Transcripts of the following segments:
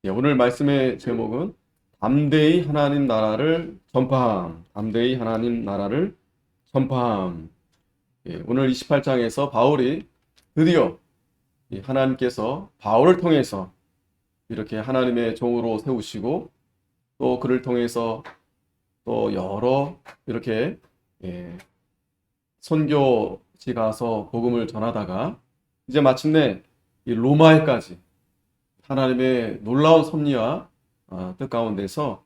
예, 오늘 말씀의 제목은 담대히 하나님 나라를 전파함. 담대히 하나님 나라를 전파함. 예, 오늘 28장에서 바울이 드디어 하나님께서 바울을 통해서 이렇게 하나님의 종으로 세우시고 또 그를 통해서 또 여러 이렇게 예, 선교지 가서 복음을 전하다가 이제 마침내 이 로마에까지 하나님의 놀라운 섭리와 뜻 가운데서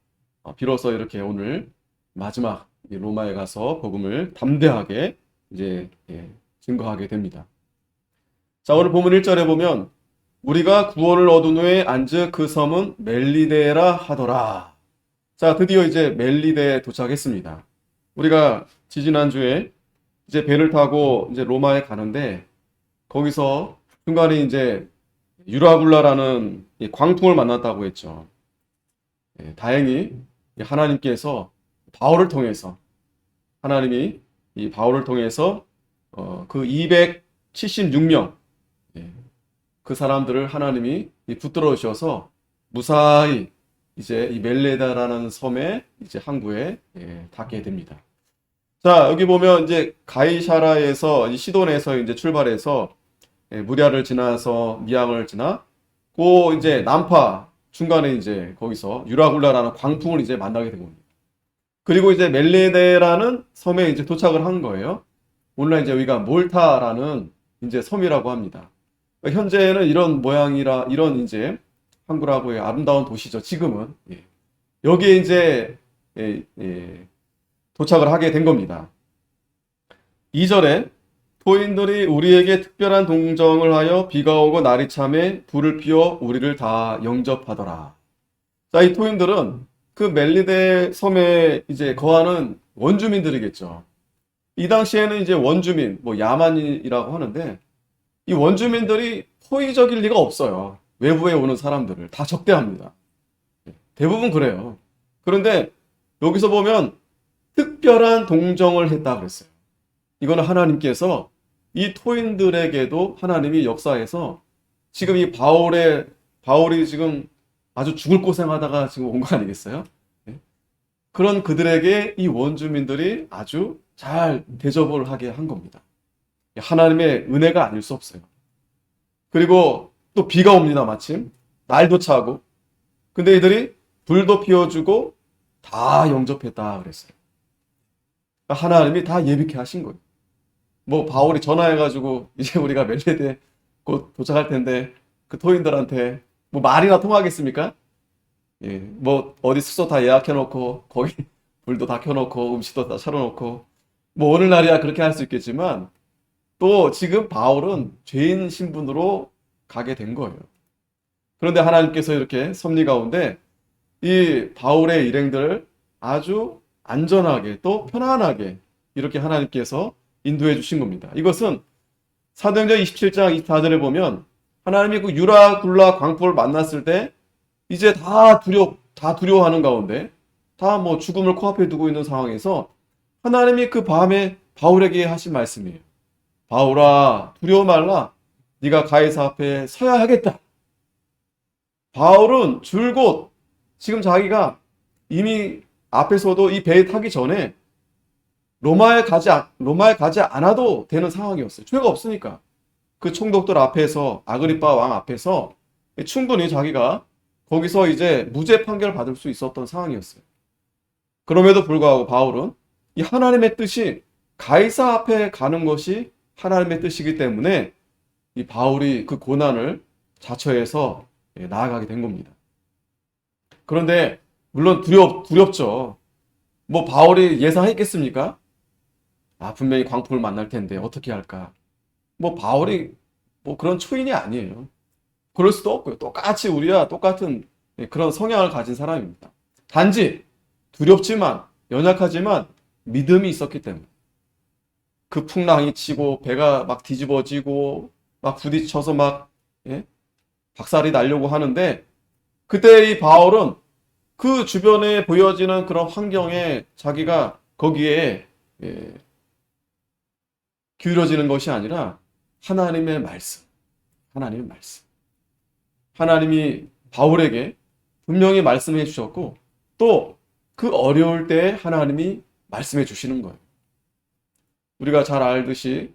비로소 이렇게 오늘 마지막 이 로마에 가서 복음을 담대하게 이제 증거하게 됩니다. 자, 오늘 본문 1절에 보면 우리가 구원을 얻은 후에 안즉 그 섬은 멜리데라 하더라. 자, 드디어 이제 멜리데에 도착했습니다. 우리가 지지난주에 이제 배를 타고 이제 로마에 가는데 거기서 중간에 이제 유라굴라라는 이 광풍을 만났다고 했죠. 예, 다행히 하나님께서 바울을 통해서 하나님이 이 바울을 통해서 그 276명 그 사람들을 하나님이 붙들어 주셔서 무사히 이제 이 멜레다라는 섬의 이제 항구에 닿게 됩니다. 자, 여기 보면 이제 가이사라에서 시돈에서 이제 출발해서 무리아를 지나서 미항을 지나 그 이제 남파 중간에 이제 거기서 유라굴라라는 광풍을 이제 만나게 된 겁니다. 그리고 이제 멜레데라는 섬에 이제 도착을 한 거예요. 오늘날 이제 여기가 몰타라는 이제 섬이라고 합니다. 현재는 이런 모양이라 이런 이제 항구라고의 아름다운 도시죠. 지금은 여기에 이제 도착을 하게 된 겁니다. 2절에 토인들이 우리에게 특별한 동정을 하여 비가 오고 날이 참에 불을 피워 우리를 다 영접하더라. 자, 이 토인들은 그 멜리데 섬에 이제 거하는 원주민들이겠죠. 이 당시에는 이제 원주민, 뭐 야만이라고 하는데 이 원주민들이 호의적일 리가 없어요. 외부에 오는 사람들을 다 적대합니다. 대부분 그래요. 그런데 여기서 보면 특별한 동정을 했다 그랬어요. 이거는 하나님께서 이 토인들에게도 하나님이 역사해서 지금 이 바울이 지금 아주 죽을 고생하다가 지금 온 거 아니겠어요? 그런 그들에게 이 원주민들이 아주 잘 대접을 하게 한 겁니다. 하나님의 은혜가 아닐 수 없어요. 그리고 또 비가 옵니다, 마침. 날도 차고. 근데 이들이 불도 피워주고 다 영접했다 그랬어요. 하나님이 다 예비케 하신 거예요. 뭐 바울이 전화해가지고 이제 우리가 멜레데 곧 도착할 텐데 그 토인들한테 뭐 말이나 통하겠습니까? 예, 뭐 어디 숙소 다 예약해놓고 거기 불도 다 켜놓고 음식도 다 차려놓고 뭐 오늘날이야 그렇게 할 수 있겠지만 또 지금 바울은 죄인 신분으로 가게 된 거예요. 그런데 하나님께서 이렇게 섭리 가운데 이 바울의 일행들을 아주 안전하게 또 편안하게 이렇게 하나님께서 인도해 주신 겁니다. 이것은 사도행전 27장 24절에 보면 하나님이 그 유라굴라 광풍을 만났을 때 이제 다 두려워하는 가운데 다 뭐 죽음을 코앞에 두고 있는 상황에서 하나님이 그 밤에 바울에게 하신 말씀이에요. 바울아, 두려워 말라. 네가 가이사 앞에 서야 하겠다. 바울은 줄곧 지금 자기가 이미 앞에서도 이 배에 타기 전에 로마에 가지 않아도 되는 상황이었어요. 죄가 없으니까. 그 총독들 앞에서, 아그리빠 왕 앞에서 충분히 자기가 거기서 이제 무죄 판결 받을 수 있었던 상황이었어요. 그럼에도 불구하고 바울은 이 하나님의 뜻이 가이사 앞에 가는 것이 하나님의 뜻이기 때문에 이 바울이 그 고난을 자처해서 나아가게 된 겁니다. 그런데 물론 두렵죠. 뭐 바울이 예상했겠습니까? 분명히 광풍을 만날 텐데 어떻게 할까? 뭐 바울이 뭐 그런 초인이 아니에요. 그럴 수도 없고요. 똑같이 우리와 똑같은 그런 성향을 가진 사람입니다. 단지 두렵지만 연약하지만 믿음이 있었기 때문에 그 풍랑이 치고 배가 막 뒤집어지고 막 부딪혀서 막 박살이 나려고 하는데 그때 이 바울은 그 주변에 보여지는 그런 환경에 자기가 거기에 기울어지는 것이 아니라 하나님의 말씀, 하나님의 말씀. 하나님이 바울에게 분명히 말씀해 주셨고 또 그 어려울 때 하나님이 말씀해 주시는 거예요. 우리가 잘 알듯이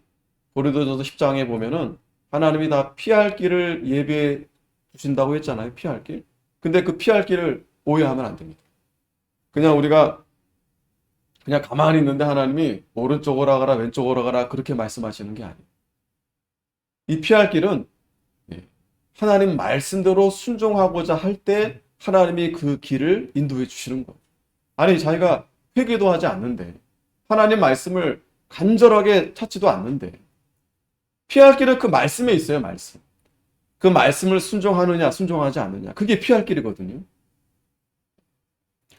고린도전서 10장에 보면은 하나님이 다 피할 길을 예비해 주신다고 했잖아요. 피할 길. 근데 그 피할 길을 오해하면 안 됩니다. 그냥 우리가 그냥 가만히 있는데 하나님이 오른쪽으로 가라 왼쪽으로 가라 그렇게 말씀하시는 게 아니에요. 이 피할 길은 하나님 말씀대로 순종하고자 할 때 하나님이 그 길을 인도해 주시는 거예요. 아니 자기가 회개도 하지 않는데 하나님 말씀을 간절하게 찾지도 않는데 피할 길은 그 말씀에 있어요. 말씀. 그 말씀을 순종하느냐 순종하지 않느냐 그게 피할 길이거든요.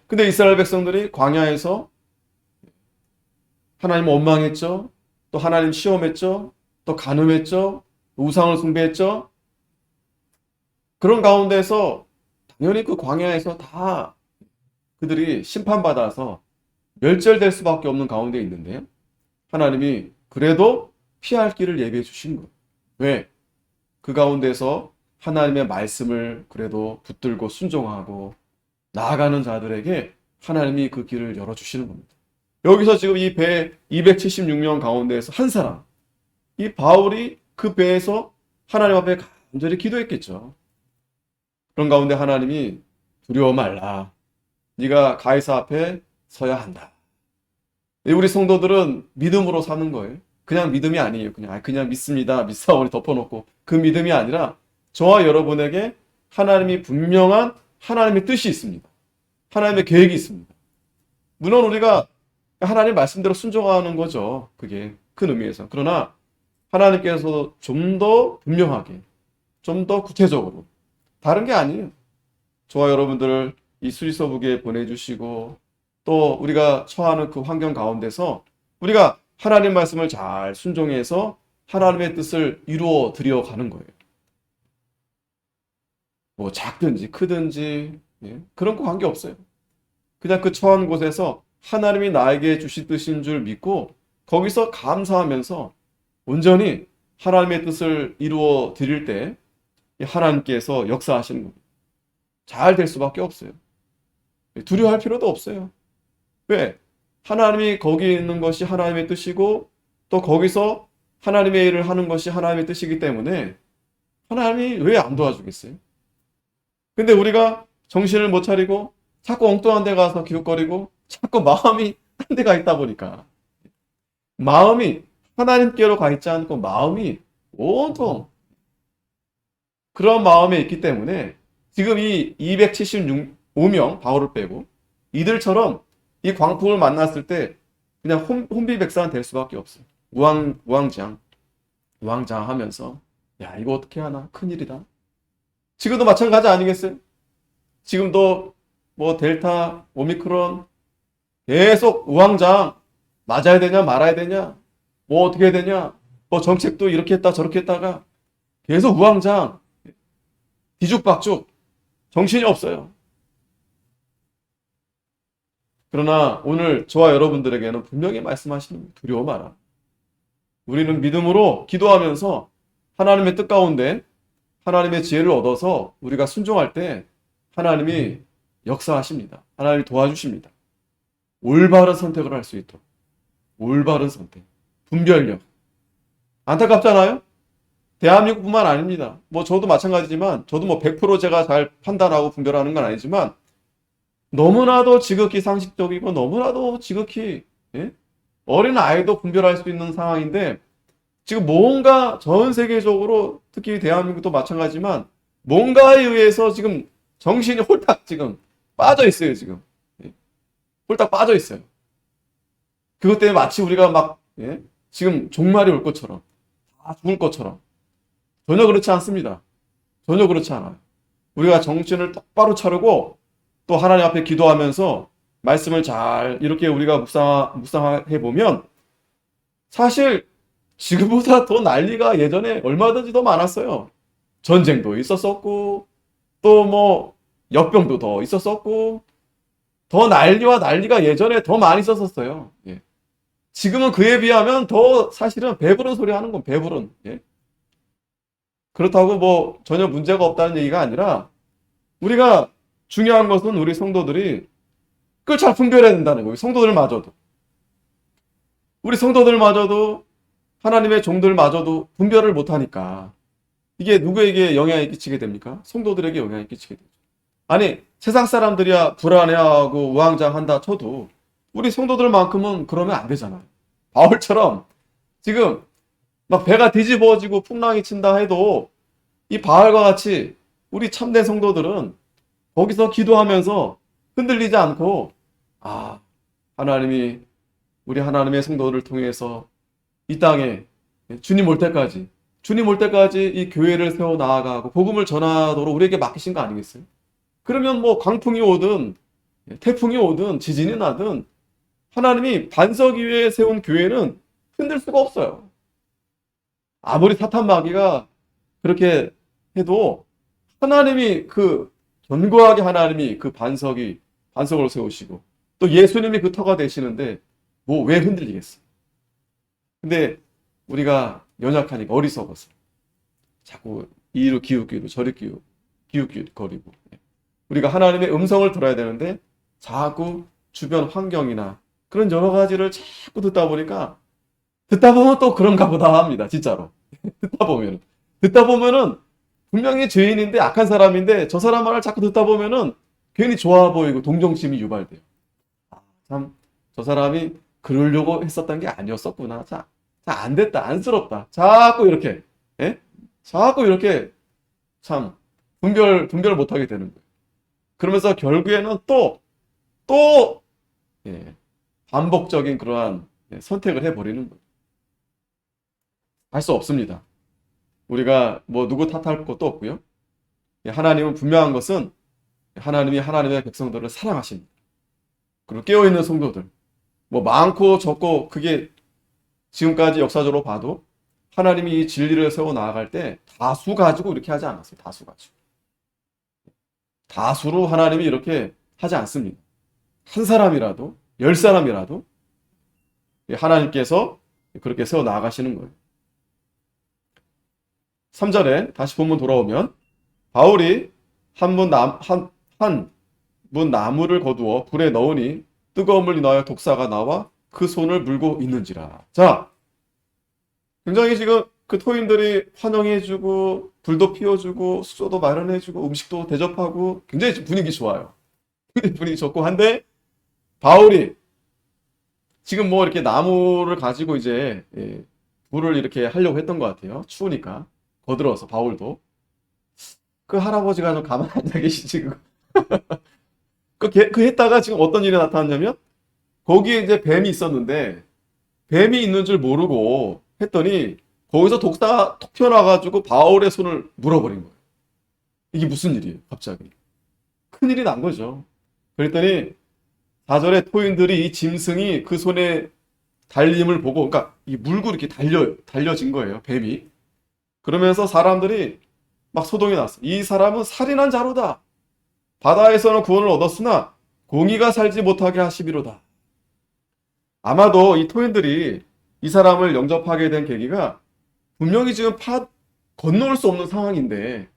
근데 이스라엘 백성들이 광야에서 하나님 원망했죠. 또 하나님 시험했죠. 또 간음했죠. 우상을 숭배했죠. 그런 가운데서 당연히 그 광야에서 다 그들이 심판받아서 멸절될 수밖에 없는 가운데 있는데요. 하나님이 그래도 피할 길을 예비해 주신 거예요. 왜? 그 가운데서 하나님의 말씀을 그래도 붙들고 순종하고 나아가는 자들에게 하나님이 그 길을 열어주시는 겁니다. 여기서 지금 이 배 276명 가운데에서 한 사람, 이 바울이 그 배에서 하나님 앞에 간절히 기도했겠죠. 그런 가운데 하나님이 두려워 말라. 네가 가이사 앞에 서야 한다. 우리 성도들은 믿음으로 사는 거예요. 그냥 믿음이 아니에요. 그냥 믿습니다. 믿사오니 덮어놓고 그 믿음이 아니라 저와 여러분에게 하나님이 분명한 하나님의 뜻이 있습니다. 하나님의 계획이 있습니다. 물론 우리가 하나님 말씀대로 순종하는 거죠. 그게 큰 의미에서. 그러나 하나님께서 좀 더 분명하게, 좀 더 구체적으로 다른 게 아니에요. 저와 여러분들을 이 수리서북에 보내주시고 또 우리가 처하는 그 환경 가운데서 우리가 하나님 말씀을 잘 순종해서 하나님의 뜻을 이루어 드려 가는 거예요. 뭐 작든지 크든지 그런 거 관계없어요. 그냥 그 처한 곳에서 하나님이 나에게 주신 뜻인 줄 믿고 거기서 감사하면서 온전히 하나님의 뜻을 이루어 드릴 때 하나님께서 역사하시는 겁니다. 잘 될 수밖에 없어요. 두려워할 필요도 없어요. 왜? 하나님이 거기 있는 것이 하나님의 뜻이고 또 거기서 하나님의 일을 하는 것이 하나님의 뜻이기 때문에 하나님이 왜 안 도와주겠어요? 근데 우리가 정신을 못 차리고 자꾸 엉뚱한 데 가서 기웃거리고 자꾸 마음이 딴 데 가 있다 보니까 마음이 하나님께로 가 있지 않고 마음이 온통 그런 마음에 있기 때문에 지금 이 275명 바울을 빼고 이들처럼 이 광풍을 만났을 때 그냥 혼비백산 될 수밖에 없어요. 우왕좌왕하면서 야 이거 어떻게 하나 큰일이다. 지금도 마찬가지 아니겠어요? 지금도 뭐 델타, 오미크론 계속 우왕좌왕 맞아야 되냐 말아야 되냐 뭐 어떻게 해야 되냐 뭐 정책도 이렇게 했다 저렇게 했다가 계속 우왕좌왕 뒤죽박죽 정신이 없어요. 그러나 오늘 저와 여러분들에게는 분명히 말씀하시는 두려워 마라. 우리는 믿음으로 기도하면서 하나님의 뜻 가운데 하나님의 지혜를 얻어서 우리가 순종할 때 하나님이 역사하십니다. 하나님이 도와주십니다. 올바른 선택을 할 수 있도록. 올바른 선택. 분별력. 안타깝잖아요? 대한민국뿐만 아닙니다. 뭐 저도 마찬가지지만 저도 뭐 100% 제가 잘 판단하고 분별하는 건 아니지만 너무나도 지극히 상식적이고 너무나도 지극히 어린 아이도 분별할 수 있는 상황인데 지금 뭔가 전 세계적으로 특히 대한민국도 마찬가지지만 뭔가에 의해서 지금 정신이 홀딱 지금 빠져 있어요. 지금 홀딱 빠져 있어요. 그것 때문에 마치 우리가 막 지금 종말이 올 것처럼 다 죽을 것처럼 전혀 그렇지 않습니다. 전혀 그렇지 않아요. 우리가 정신을 똑바로 차리고 또 하나님 앞에 기도하면서 말씀을 잘 이렇게 우리가 묵상해 보면 사실 지금보다 더 난리가 예전에 얼마든지 더 많았어요. 전쟁도 있었었고 또 뭐 역병도 더 있었었고 더 난리와 난리가 예전에 더 많이 있었었어요. 지금은 그에 비하면 더 사실은 배부른 소리 하는 건 배부른. 그렇다고 뭐 전혀 문제가 없다는 얘기가 아니라 우리가 중요한 것은 우리 성도들이 그걸 잘 분별해야 된다는 거예요. 성도들마저도. 우리 성도들마저도 하나님의 종들마저도 분별을 못하니까 이게 누구에게 영향이 끼치게 됩니까? 성도들에게 영향이 끼치게 되죠. 아니 세상 사람들이야 불안해하고 우왕좌왕한다 쳐도 우리 성도들만큼은 그러면 안 되잖아요. 바울처럼 지금 막 배가 뒤집어지고 풍랑이 친다 해도 이 바울과 같이 우리 참된 성도들은 거기서 기도하면서 흔들리지 않고 하나님이 우리 하나님의 성도를 통해서 이 땅에 주님 올 때까지 이 교회를 세워 나아가고 복음을 전하도록 우리에게 맡기신 거 아니겠어요? 그러면 뭐 광풍이 오든 태풍이 오든 지진이 나든 하나님이 반석 위에 세운 교회는 흔들 수가 없어요. 아무리 사탄 마귀가 그렇게 해도 하나님이 견고하게 하나님이 반석을 세우시고 또 예수님이 그 터가 되시는데 뭐 왜 흔들리겠어? 근데 우리가 연약하니까 어리석어서 자꾸 이리로 기웃기웃 저리 기웃기웃거리고 우리가 하나님의 음성을 들어야 되는데 자꾸 주변 환경이나 그런 여러 가지를 자꾸 듣다 보니까 듣다 보면 또 그런가 보다 합니다. 진짜로. 듣다 보면은 분명히 죄인인데 악한 사람인데 저 사람 말을 자꾸 듣다 보면은 괜히 좋아 보이고 동정심이 유발돼요. 참 저 사람이 그러려고 했었던 게 아니었었구나. 자, 안 됐다. 안쓰럽다. 자꾸 이렇게 참 분별 못하게 되는 거예요. 그러면서 결국에는 또 반복적인 그러한 선택을 해버리는 거예요. 할 수 없습니다. 우리가 뭐 누구 탓할 것도 없고요. 하나님은 분명한 것은 하나님이 하나님의 백성들을 사랑하십니다. 그리고 깨어있는 성도들 뭐 많고 적고 그게 지금까지 역사적으로 봐도 하나님이 이 진리를 세워 나아갈 때 다수 가지고 이렇게 하지 않았어요. 다수 가지고. 다수로 하나님이 이렇게 하지 않습니다. 한 사람이라도 10사람이라도 하나님께서 그렇게 세워 나아가시는 거예요. 3절에 다시 본문 돌아오면 바울이 한 문 나무를 거두어 불에 넣으니 뜨거움을 인하여 독사가 나와 그 손을 물고 있는지라. 자, 굉장히 지금 그 토인들이 환영해주고 불도 피워주고 숙소도 마련해주고 음식도 대접하고 굉장히 분위기 좋아요. 분위기 좋고 한데 바울이 지금 뭐 이렇게 나무를 가지고 이제 불을 이렇게 하려고 했던 것 같아요. 추우니까 거들어서 바울도 그 할아버지가 좀 가만히 앉아 계시지. 그 했다가 지금 어떤 일이 나타났냐면 거기에 이제 뱀이 있었는데 뱀이 있는 줄 모르고 했더니 거기서 독사가 톡 튀어나와가지고 바울의 손을 물어버린 거예요. 이게 무슨 일이에요? 갑자기. 큰일이 난 거죠. 그랬더니 4절에 토인들이 이 짐승이 그 손에 달림을 보고 그러니까 이 물고 이렇게 달려진 거예요. 뱀이. 그러면서 사람들이 막 소동이 났어. 이 사람은 살인한 자로다. 바다에서는 구원을 얻었으나 공의가 살지 못하게 하시비로다. 아마도 이 토인들이 이 사람을 영접하게 된 계기가 분명히 지금 건너올 수 없는 상황인데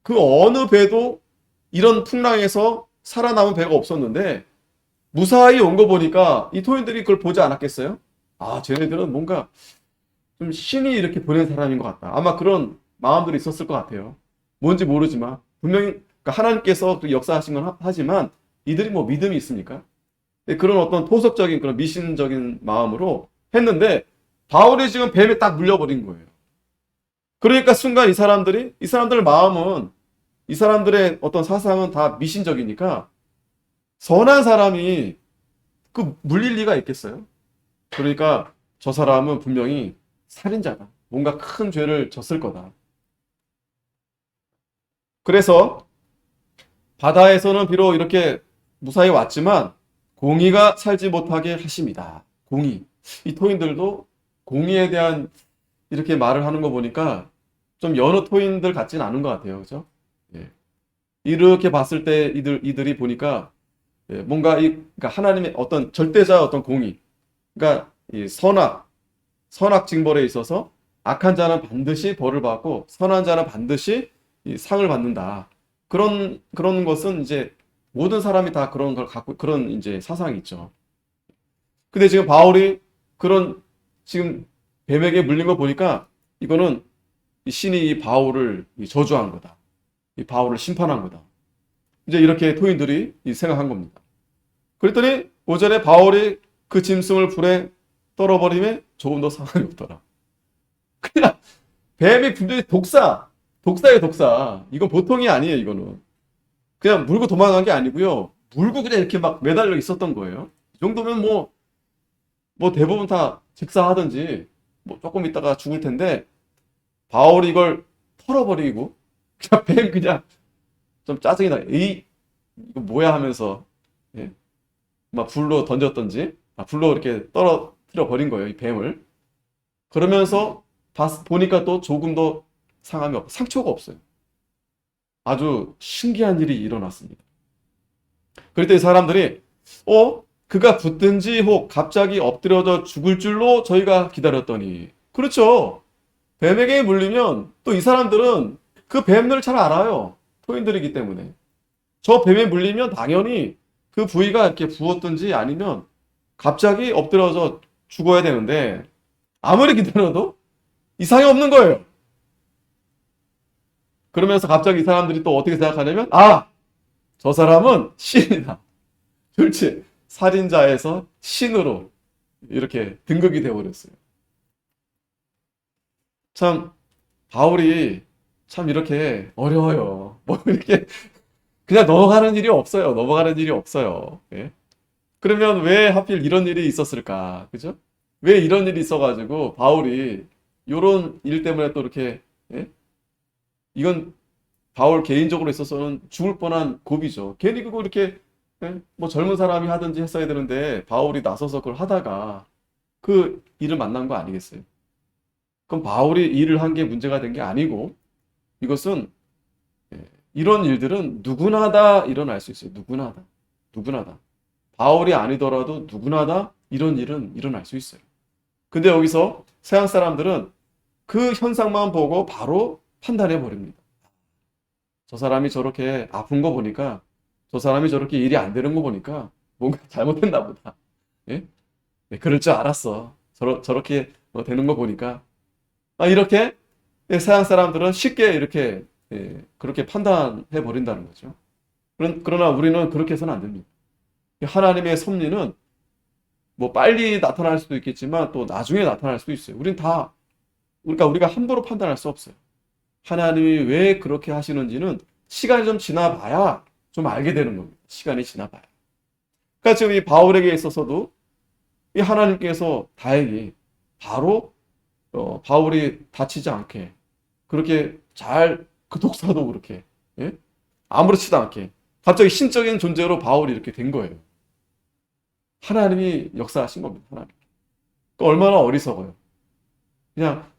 그 어느 배도 이런 풍랑에서 살아남은 배가 없었는데 무사히 온 거 보니까 이 토인들이 그걸 보지 않았겠어요? 쟤네들은 뭔가 좀 신이 이렇게 보낸 사람인 것 같다. 아마 그런 마음들이 있었을 것 같아요. 뭔지 모르지만 분명히 그러니까 하나님께서 역사하신 건 하지만 이들이 뭐 믿음이 있습니까? 그런 어떤 토속적인 그런 미신적인 마음으로 했는데 바울이 지금 뱀에 딱 물려버린 거예요. 그러니까 순간 이 사람들 마음은 이 사람들의 어떤 사상은 다 미신적이니까 선한 사람이 그 물릴 리가 있겠어요? 그러니까 저 사람은 분명히 살인자다. 뭔가 큰 죄를 졌을 거다. 그래서 바다에서는 비록 이렇게 무사히 왔지만 공의가 살지 못하게 하십니다. 공의. 이 토인들도 공의에 대한 이렇게 말을 하는 거 보니까 좀 여느 토인들 같지는 않은 것 같아요. 그죠? 이렇게 봤을 때 이들이 보니까 뭔가 그러니까 하나님의 어떤 절대자 어떤 공의. 그러니까 이 선악 징벌에 있어서 악한 자는 반드시 벌을 받고 선한 자는 반드시 이 상을 받는다. 그런 것은 이제 모든 사람이 다 그런 걸 갖고, 그런 이제 사상이 있죠. 근데 지금 바울이 그런, 지금 뱀에게 물린 거 보니까 이거는 이 신이 이 바울을 저주한 거다. 이 바울을 심판한 거다. 이제 이렇게 토인들이 생각한 겁니다. 그랬더니 오전에 바울이 그 짐승을 불에 떨어버림에 조금 더 상관이 없더라. 그냥 뱀이 분명히 독사예요, 독사. 이건 보통이 아니에요, 이거는. 그냥 물고 도망간 게 아니고요. 물고 그냥 이렇게 막 매달려 있었던 거예요. 이 정도면 뭐 대부분 다 직사하든지 뭐 조금 있다가 죽을 텐데 바울이 이걸 털어버리고 그냥 뱀 그냥 좀 짜증이 나. 에이, 이거 뭐야 하면서 예? 막 불로 던졌던지 불로 이렇게 떨어뜨려 버린 거예요, 이 뱀을. 그러면서 보니까 또 조금 더 상처가 없어요. 아주 신기한 일이 일어났습니다. 그럴 때 사람들이 그가 붙든지 혹 갑자기 엎드려져 죽을 줄로 저희가 기다렸더니. 그렇죠. 뱀에게 물리면 또 이 사람들은 그 뱀들을 잘 알아요. 토인들이기 때문에. 저 뱀에 물리면 당연히 그 부위가 이렇게 부었든지 아니면 갑자기 엎드려져 죽어야 되는데 아무리 기다려도 이상이 없는 거예요. 그러면서 갑자기 이 사람들이 또 어떻게 생각하냐면 저 사람은 신이다. 그렇지. 살인자에서 신으로 이렇게 등극이 되어버렸어요. 참 바울이 참 이렇게 어려워요. 뭐 이렇게 그냥 넘어가는 일이 없어요. 넘어가는 일이 없어요. 예? 그러면 왜 하필 이런 일이 있었을까? 그죠? 왜 이런 일이 있어가지고 바울이 이런 일 때문에 또 이렇게 예? 이건 바울 개인적으로 있어서는 죽을 뻔한 고비죠. 괜히 그거 이렇게 예? 뭐 젊은 사람이 하든지 했어야 되는데 바울이 나서서 그걸 하다가 그 일을 만난 거 아니겠어요? 그럼 바울이 일을 한 게 문제가 된 게 아니고 이것은 이런 일들은 누구나 다 일어날 수 있어요. 누구나 다. 누구나 다. 바울이 아니더라도 누구나 다 이런 일은 일어날 수 있어요. 근데 여기서 서양 사람들은 그 현상만 보고 바로 판단해 버립니다. 저 사람이 저렇게 아픈 거 보니까 저 사람이 저렇게 일이 안 되는 거 보니까 뭔가 잘못했나 보다. 예? 네, 그럴 줄 알았어. 저렇게 되는 거 보니까. 이렇게 서양 사람들은 쉽게 이렇게 그렇게 판단해 버린다는 거죠. 그러나 우리는 그렇게 해서는 안 됩니다. 하나님의 섭리는 뭐 빨리 나타날 수도 있겠지만 또 나중에 나타날 수도 있어요. 그러니까 우리가 함부로 판단할 수 없어요. 하나님이 왜 그렇게 하시는지는 시간이 좀 지나봐야 좀 알게 되는 겁니다. 시간이 지나봐야. 그러니까 지금 이 바울에게 있어서도 이 하나님께서 다행히 바로 바울이 다치지 않게 그렇게 잘 그 독사도 그렇게 예? 아무렇지도 않게 갑자기 신적인 존재로 바울이 이렇게 된 거예요. 하나님이 역사하신 겁니다. 하나님. 그러니까 얼마나 어리석어요. 그냥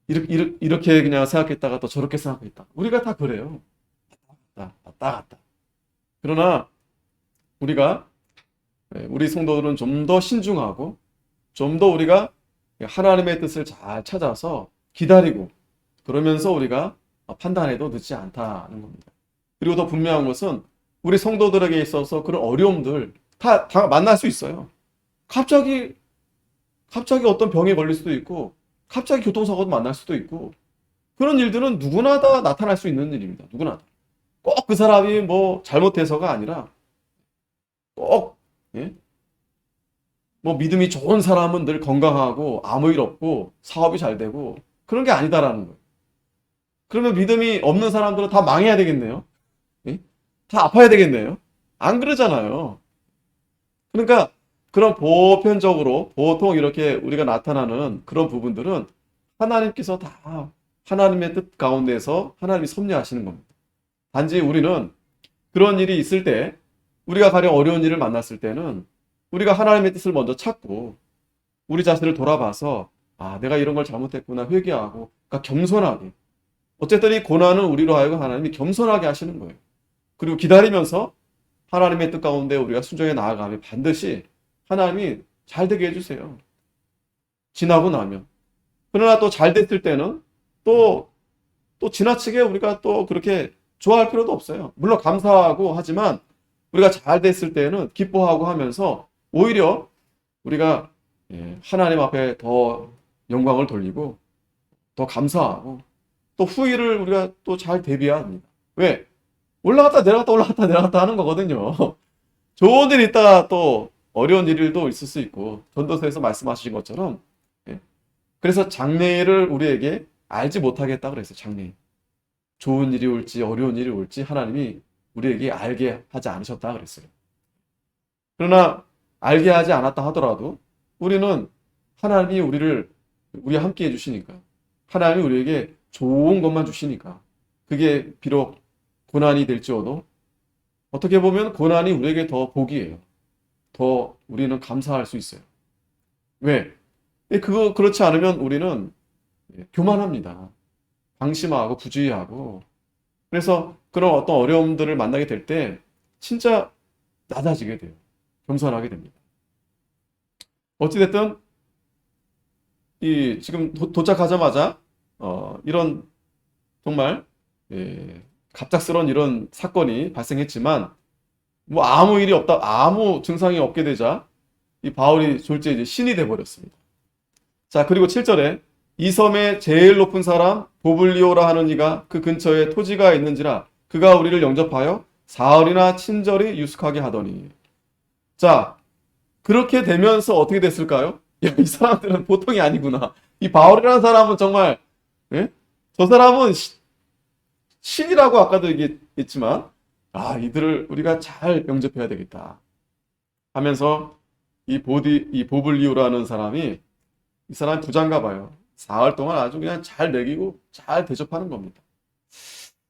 이렇게 그냥 생각했다가 또 저렇게 생각했다. 우리가 다 그래요. 왔다 갔다. 그러나 우리가 우리 성도들은 좀 더 신중하고 좀 더 우리가 하나님의 뜻을 잘 찾아서 기다리고 그러면서 우리가 판단해도 늦지 않다는 겁니다. 그리고 더 분명한 것은 우리 성도들에게 있어서 그런 어려움들 다 만날 수 있어요. 갑자기 어떤 병에 걸릴 수도 있고 갑자기 교통사고도 만날 수도 있고 그런 일들은 누구나 다 나타날 수 있는 일입니다. 누구나 다. 꼭 그 사람이 뭐 잘못해서가 아니라 꼭 예? 뭐 믿음이 좋은 사람은 늘 건강하고 아무 일 없고 사업이 잘 되고 그런 게 아니다라는 거예요. 그러면 믿음이 없는 사람들은 다 망해야 되겠네요. 예? 다 아파야 되겠네요. 안 그러잖아요. 그러니까 그런 보편적으로 보통 이렇게 우리가 나타나는 그런 부분들은 하나님께서 다 하나님의 뜻 가운데서 하나님이 섭리하시는 겁니다. 단지 우리는 그런 일이 있을 때 우리가 가령 어려운 일을 만났을 때는 우리가 하나님의 뜻을 먼저 찾고 우리 자신을 돌아봐서 내가 이런 걸 잘못했구나 회개하고 그러니까 겸손하게 어쨌든 이 고난은 우리로 하여금 하나님이 겸손하게 하시는 거예요. 그리고 기다리면서 하나님의 뜻 가운데 우리가 순종해 나아가면 반드시 하나님이 잘 되게 해주세요. 지나고 나면. 그러나 또 잘 됐을 때는 또 지나치게 우리가 또 그렇게 좋아할 필요도 없어요. 물론 감사하고 하지만 우리가 잘 됐을 때는 기뻐하고 하면서 오히려 우리가 하나님 앞에 더 영광을 돌리고 더 감사하고 또 후일을 우리가 또 잘 대비해야 합니다. 왜? 올라갔다 내려갔다 올라갔다 내려갔다 하는 거거든요. 좋은 일 있다가 또 어려운 일도 있을 수 있고 전도서에서 말씀하신 것처럼 그래서 장래일을 우리에게 알지 못하겠다 그랬어요. 장래일. 좋은 일이 올지 어려운 일이 올지 하나님이 우리에게 알게 하지 않으셨다 그랬어요. 그러나 알게 하지 않았다 하더라도 우리는 하나님이 우리와 함께 해주시니까 하나님이 우리에게 좋은 것만 주시니까 그게 비록 고난이 될지어도 어떻게 보면 고난이 우리에게 더 복이에요. 더 우리는 감사할 수 있어요. 왜? 그렇지 않으면 우리는 교만합니다. 방심하고 부주의하고 그래서 그런 어떤 어려움들을 만나게 될 때 진짜 낮아지게 돼요. 겸손하게 됩니다. 어찌됐든 지금 도착하자마자 이런 정말 갑작스러운 이런 사건이 발생했지만 뭐 아무 일이 없다, 아무 증상이 없게 되자 이 바울이 졸지에 이제 신이 돼 버렸습니다. 자, 그리고 7절에 이 섬의 제일 높은 사람 보블리오라 하는 이가 그 근처에 토지가 있는지라 그가 우리를 영접하여 사흘이나 친절히 유숙하게 하더니. 자, 그렇게 되면서 어떻게 됐을까요? 야, 이 사람들은 보통이 아니구나. 이 바울이라는 사람은 정말 저 사람은 신이라고 아까도 얘기했지만 이들을 우리가 잘 영접해야 되겠다 하면서 이 보블리오라는 사람이 이 사람이 부자인가 봐요. 사흘 동안 아주 그냥 잘 먹이고 잘 대접하는 겁니다.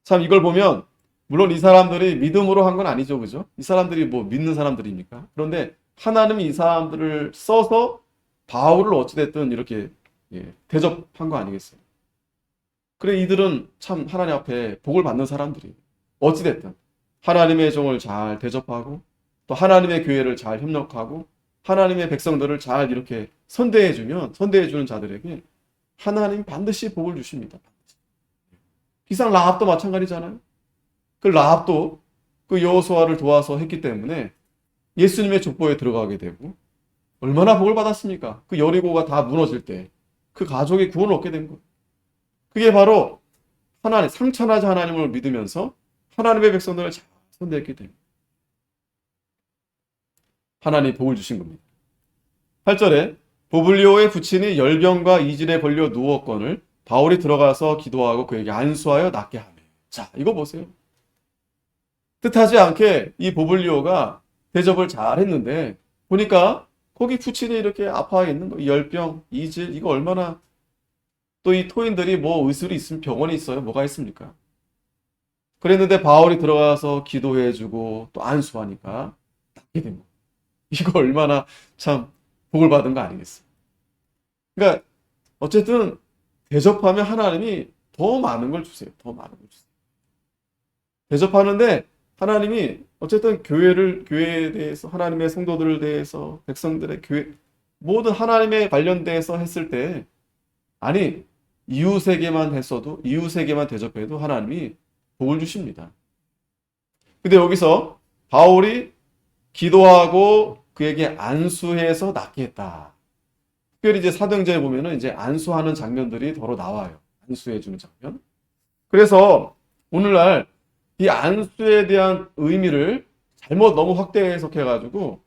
참 이걸 보면 물론 이 사람들이 믿음으로 한 건 아니죠. 그죠? 이 사람들이 뭐 믿는 사람들입니까? 그런데 하나님이 이 사람들을 써서 바울을 어찌됐든 이렇게 대접한 거 아니겠어요? 그래 이들은 참 하나님 앞에 복을 받는 사람들이 어찌됐든 하나님의 종을 잘 대접하고 또 하나님의 교회를 잘 협력하고 하나님의 백성들을 잘 이렇게 선대해주는 자들에게 하나님 반드시 복을 주십니다. 이상 라합도 마찬가지잖아요. 그 라합도 그 여호수아를 도와서 했기 때문에 예수님의 족보에 들어가게 되고 얼마나 복을 받았습니까? 그 여리고가 다 무너질 때 그 가족이 구원을 얻게 된 거예요. 그게 바로 상천하지 하나님을 믿으면서 하나님의 백성들을 잘 선대했기 때문에 하나님이 복을 주신 겁니다. 8절에 보블리오의 부친이 열병과 이질에 걸려 누웠거늘 바울이 들어가서 기도하고 그에게 안수하여 낫게 하며. 자, 이거 보세요. 뜻하지 않게 이 보블리오가 대접을 잘 했는데 보니까 거기 부친이 이렇게 아파하게 있는 거, 열병, 이질, 이거 얼마나 또 이 토인들이 뭐 의술이 있으면 병원이 있어요. 뭐가 있습니까? 그랬는데 바울이 들어가서 기도해주고 또 안수하니까 낫게 됩니다. 이거 얼마나 참 복을 받은 거 아니겠어요? 그러니까 어쨌든 대접하면 하나님이 더 많은 걸 주세요. 더 많은 걸 주세요. 대접하는데 하나님이 어쨌든 교회에 대해서 하나님의 성도들에 대해서 백성들의 교회 모든 하나님에 관련돼서 했을 때 이웃에게만 했어도 이웃에게만 대접해도 하나님이 복을 주십니다. 근데 여기서 바울이 기도하고 그에게 안수해서 낫게 했다. 특별히 이제 사도행전에 보면은 이제 안수하는 장면들이 더러 나와요. 안수해주는 장면. 그래서 오늘날 이 안수에 대한 의미를 잘못 너무 확대 해석해가지고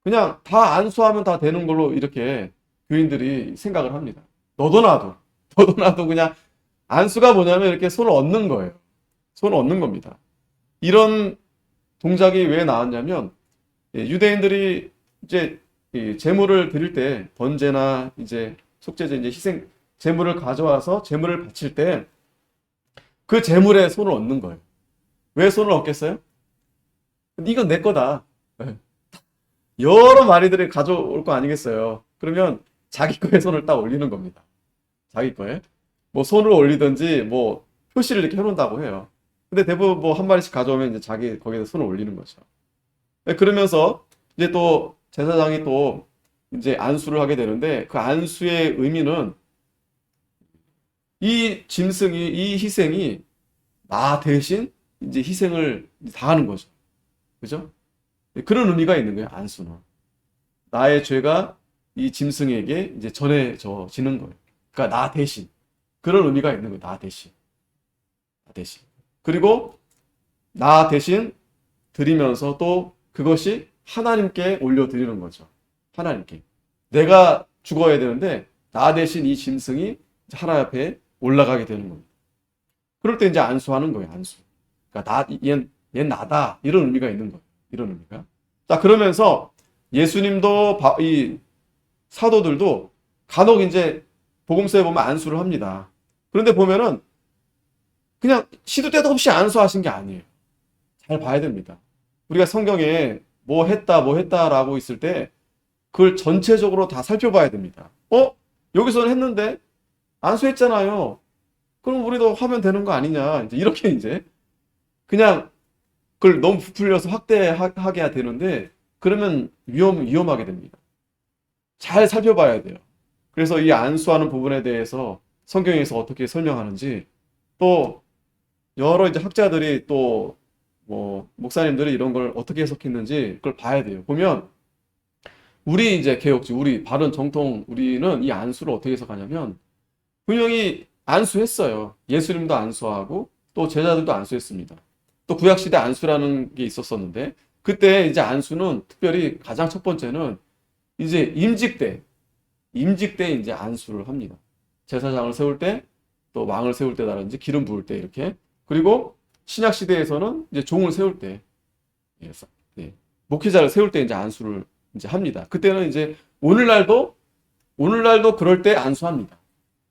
그냥 다 안수하면 다 되는 걸로 이렇게 교인들이 생각을 합니다. 너도 나도 그냥 안수가 뭐냐면 이렇게 손을 얹는 거예요. 손을 얹는 겁니다. 이런 동작이 왜 나왔냐면 유대인들이 이제 제물을 드릴 때 번제나 이제 속죄제 이제 희생 제물을 가져와서 제물을 바칠 때 그 제물에 손을 얹는 거예요. 왜 손을 얹겠어요? 이건 내 거다. 여러 마리들이 가져올 거 아니겠어요. 그러면 자기 거에 손을 딱 올리는 겁니다. 자기 거에. 뭐 손을 올리든지 뭐 표시를 이렇게 해놓는다고 해요. 근데 대부분 뭐 한 마리씩 가져오면 이제 자기 거기에 손을 올리는 거죠. 그러면서 이제 또 제사장이 또 이제 안수를 하게 되는데 그 안수의 의미는 이 짐승이 이 희생이 나 대신 이제 희생을 당하는 거죠. 그죠? 그런 의미가 있는 거예요, 안수는. 나의 죄가 이 짐승에게 이제 전해지는 거예요. 그러니까 나 대신. 그런 의미가 있는 거예요, 나 대신. 나 대신. 그리고 나 대신 드리면서 또 그것이 하나님께 올려드리는 거죠. 하나님께. 내가 죽어야 되는데 나 대신 이 짐승이 하나님 앞에 올라가게 되는 겁니다. 그럴 때 이제 안수하는 거예요, 안수. 그러니까 얘 나다. 이런 의미가 있는 거예요. 이런 의미가. 자, 그러면서 예수님도 이 사도들도 간혹 이제 복음서에 보면 안수를 합니다. 그런데 보면은 그냥 시도 때도 없이 안수하신 게 아니에요. 잘 봐야 됩니다. 우리가 성경에 뭐 했다라고 있을 때 그걸 전체적으로 다 살펴봐야 됩니다. 여기서는 했는데 안수했잖아요. 그럼 우리도 하면 되는 거 아니냐. 이렇게 이제 그냥 그걸 너무 부풀려서 확대하게 되는데 그러면 위험하게 됩니다. 잘 살펴봐야 돼요. 그래서 이 안수하는 부분에 대해서 성경에서 어떻게 설명하는지 또 여러 이제 학자들이 또 뭐 목사님들이 이런 걸 어떻게 해석했는지 그걸 봐야 돼요. 보면 우리 이제 개혁지, 우리 바른 정통 우리는 이 안수를 어떻게 해석하냐면 분명히 안수했어요. 예수님도 안수하고 또 제자들도 안수했습니다. 또 구약시대 안수라는 게 있었었는데 그때 이제 안수는 특별히 가장 첫 번째는 이제 임직 때 이제 안수를 합니다. 제사장을 세울 때, 또 왕을 세울 때라든지 기름 부을 때 이렇게. 그리고 신약 시대에서는 이제 종을 세울 때, 목회자를 세울 때 이제 안수를 이제 합니다. 그때는 이제 오늘날도 그럴 때 안수합니다.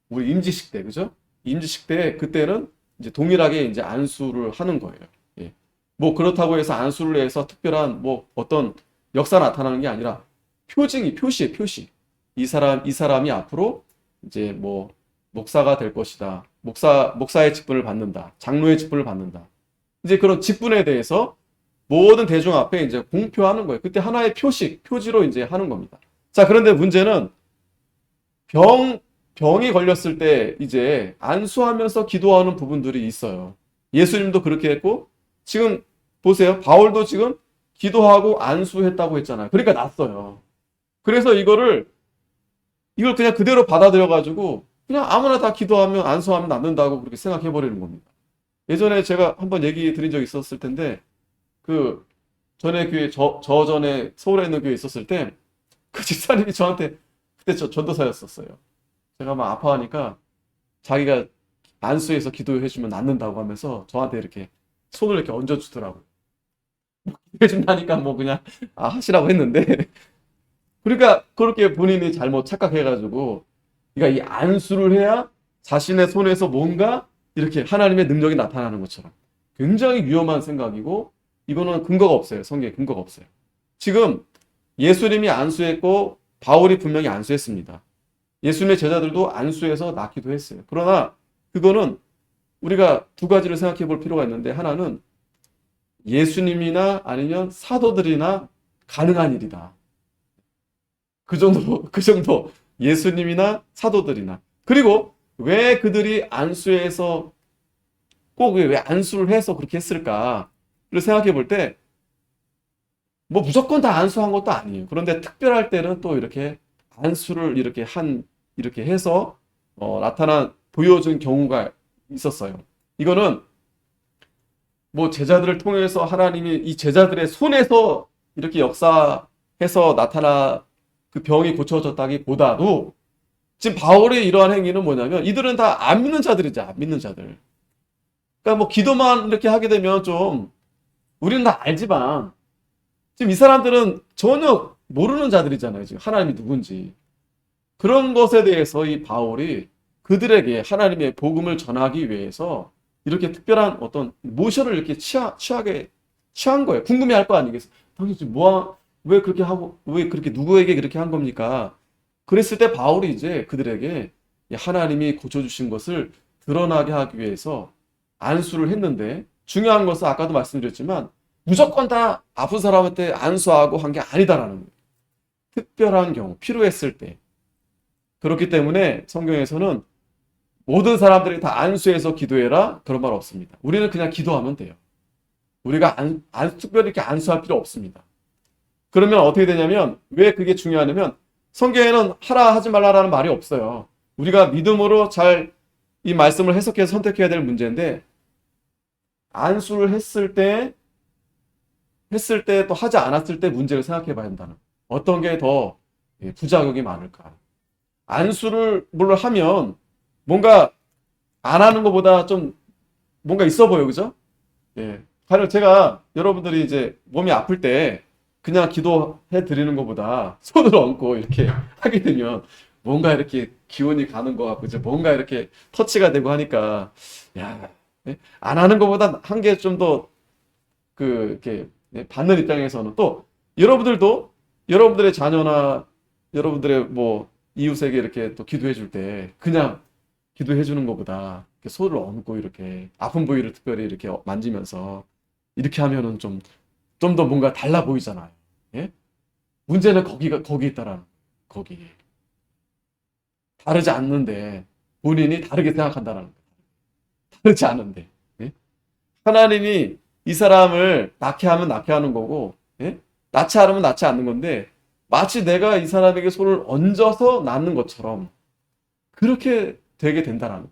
우리 임직식 때, 그죠? 임직식 때 그때는 이제 동일하게 이제 안수를 하는 거예요. 예. 뭐 그렇다고 해서 안수를 해서 특별한 뭐 어떤 역사 나타나는 게 아니라 표시예요, 표시. 이 사람이 앞으로 이제 뭐 목사가 될 것이다. 목사의 직분을 받는다. 장로의 직분을 받는다. 이제 그런 직분에 대해서 모든 대중 앞에 이제 공표하는 거예요. 그때 하나의 표지로 이제 하는 겁니다. 자, 그런데 문제는 병이 걸렸을 때 이제 안수하면서 기도하는 부분들이 있어요. 예수님도 그렇게 했고, 지금 보세요. 바울도 지금 기도하고 안수했다고 했잖아요. 그러니까 낫어요. 그래서 이걸 그냥 그대로 받아들여가지고 그냥 아무나 다 기도하면 안수하면 낫는다고 그렇게 생각해버리는 겁니다. 예전에 제가 한번 얘기 드린 적이 있었을 텐데 그 전에 교회 전에 서울에 있는 교회에 있었을 때 그 집사님이 저한테 그때 저 전도사였었어요. 제가 막 아파하니까 자기가 안수해서 기도해주면 낫는다고 하면서 저한테 이렇게 손을 이렇게 얹어주더라고요. 해준다니까 뭐 그냥 하시라고 했는데 그러니까 그렇게 본인이 잘못 착각해가지고 그러니까 이 안수를 해야 자신의 손에서 뭔가 이렇게 하나님의 능력이 나타나는 것처럼 굉장히 위험한 생각이고 이거는 근거가 없어요. 성경에 근거가 없어요. 지금 예수님이 안수했고 바울이 분명히 안수했습니다. 예수님의 제자들도 안수해서 낫기도 했어요. 그러나 그거는 우리가 두 가지를 생각해 볼 필요가 있는데 하나는 예수님이나 아니면 사도들이나 가능한 일이다. 그 정도 예수님이나 사도들이나. 그리고 왜 그들이 안수해서 꼭 왜 안수를 해서 그렇게 했을까를 생각해 볼 때 뭐 무조건 다 안수한 것도 아니에요. 그런데 특별할 때는 또 이렇게 안수를 이렇게 해서 보여준 경우가 있었어요. 이거는 뭐 제자들을 통해서 하나님이 이 제자들의 손에서 이렇게 역사해서 그 병이 고쳐졌다기보다도 지금 바울의 이러한 행위는 뭐냐면 이들은 다 안 믿는 자들이죠. 안 믿는 자들. 그러니까 뭐 기도만 이렇게 하게 되면 좀 우리는 다 알지만 지금 이 사람들은 전혀 모르는 자들이잖아요. 지금 하나님이 누군지. 그런 것에 대해서 이 바울이 그들에게 하나님의 복음을 전하기 위해서 이렇게 특별한 어떤 모션을 이렇게 취한 거예요. 궁금해할 거 아니겠어요? 당신 지금 왜 그렇게 하고 왜 그렇게 누구에게 그렇게 한 겁니까? 그랬을 때 바울이 이제 그들에게 하나님이 고쳐주신 것을 드러나게 하기 위해서 안수를 했는데 중요한 것은 아까도 말씀드렸지만 무조건 다 아픈 사람한테 안수하고 한 게 아니다라는 거예요. 특별한 경우, 필요했을 때. 그렇기 때문에 성경에서는 모든 사람들이 다 안수해서 기도해라 그런 말 없습니다. 우리는 그냥 기도하면 돼요. 우리가 특별히 이렇게 안수할 필요 없습니다. 그러면 어떻게 되냐면, 왜 그게 중요하냐면, 성경에는 하라 하지 말라라는 말이 없어요. 우리가 믿음으로 잘 이 말씀을 해석해서 선택해야 될 문제인데, 안수를 했을 때 또 하지 않았을 때 문제를 생각해 봐야 한다는. 어떤 게 더 부작용이 많을까? 안수를 물론 하면 뭔가 안 하는 것보다 좀 뭔가 있어 보여, 그죠? 예. 가령 제가 여러분들이 이제 몸이 아플 때 그냥 기도해 드리는 것보다 손을 얹고 이렇게 하게 되면 뭔가 이렇게 기운이 가는 것 같고 이제 뭔가 이렇게 터치가 되고 하니까 야, 예? 안 하는 것보다 한 게 좀 더 이렇게 받는 입장에서는 또 여러분들도 여러분들의 자녀나 여러분들의 뭐 이웃에게 이렇게 또 기도해 줄 때 그냥 기도해 주는 것보다 이렇게 손을 얹고 이렇게 아픈 부위를 특별히 이렇게 만지면서 이렇게 하면은 좀 더 뭔가 달라 보이잖아요. 예? 문제는 거기 있다라는 거기 다르지 않는데 본인이 다르게 생각한다는 거. 다르지 않은데 예? 하나님이 이 사람을 낳게 하면 낳게 하는 거고 예? 낳지 않으면 낳지 않는 건데 마치 내가 이 사람에게 손을 얹어서 낳는 것처럼 그렇게 되게 된다라는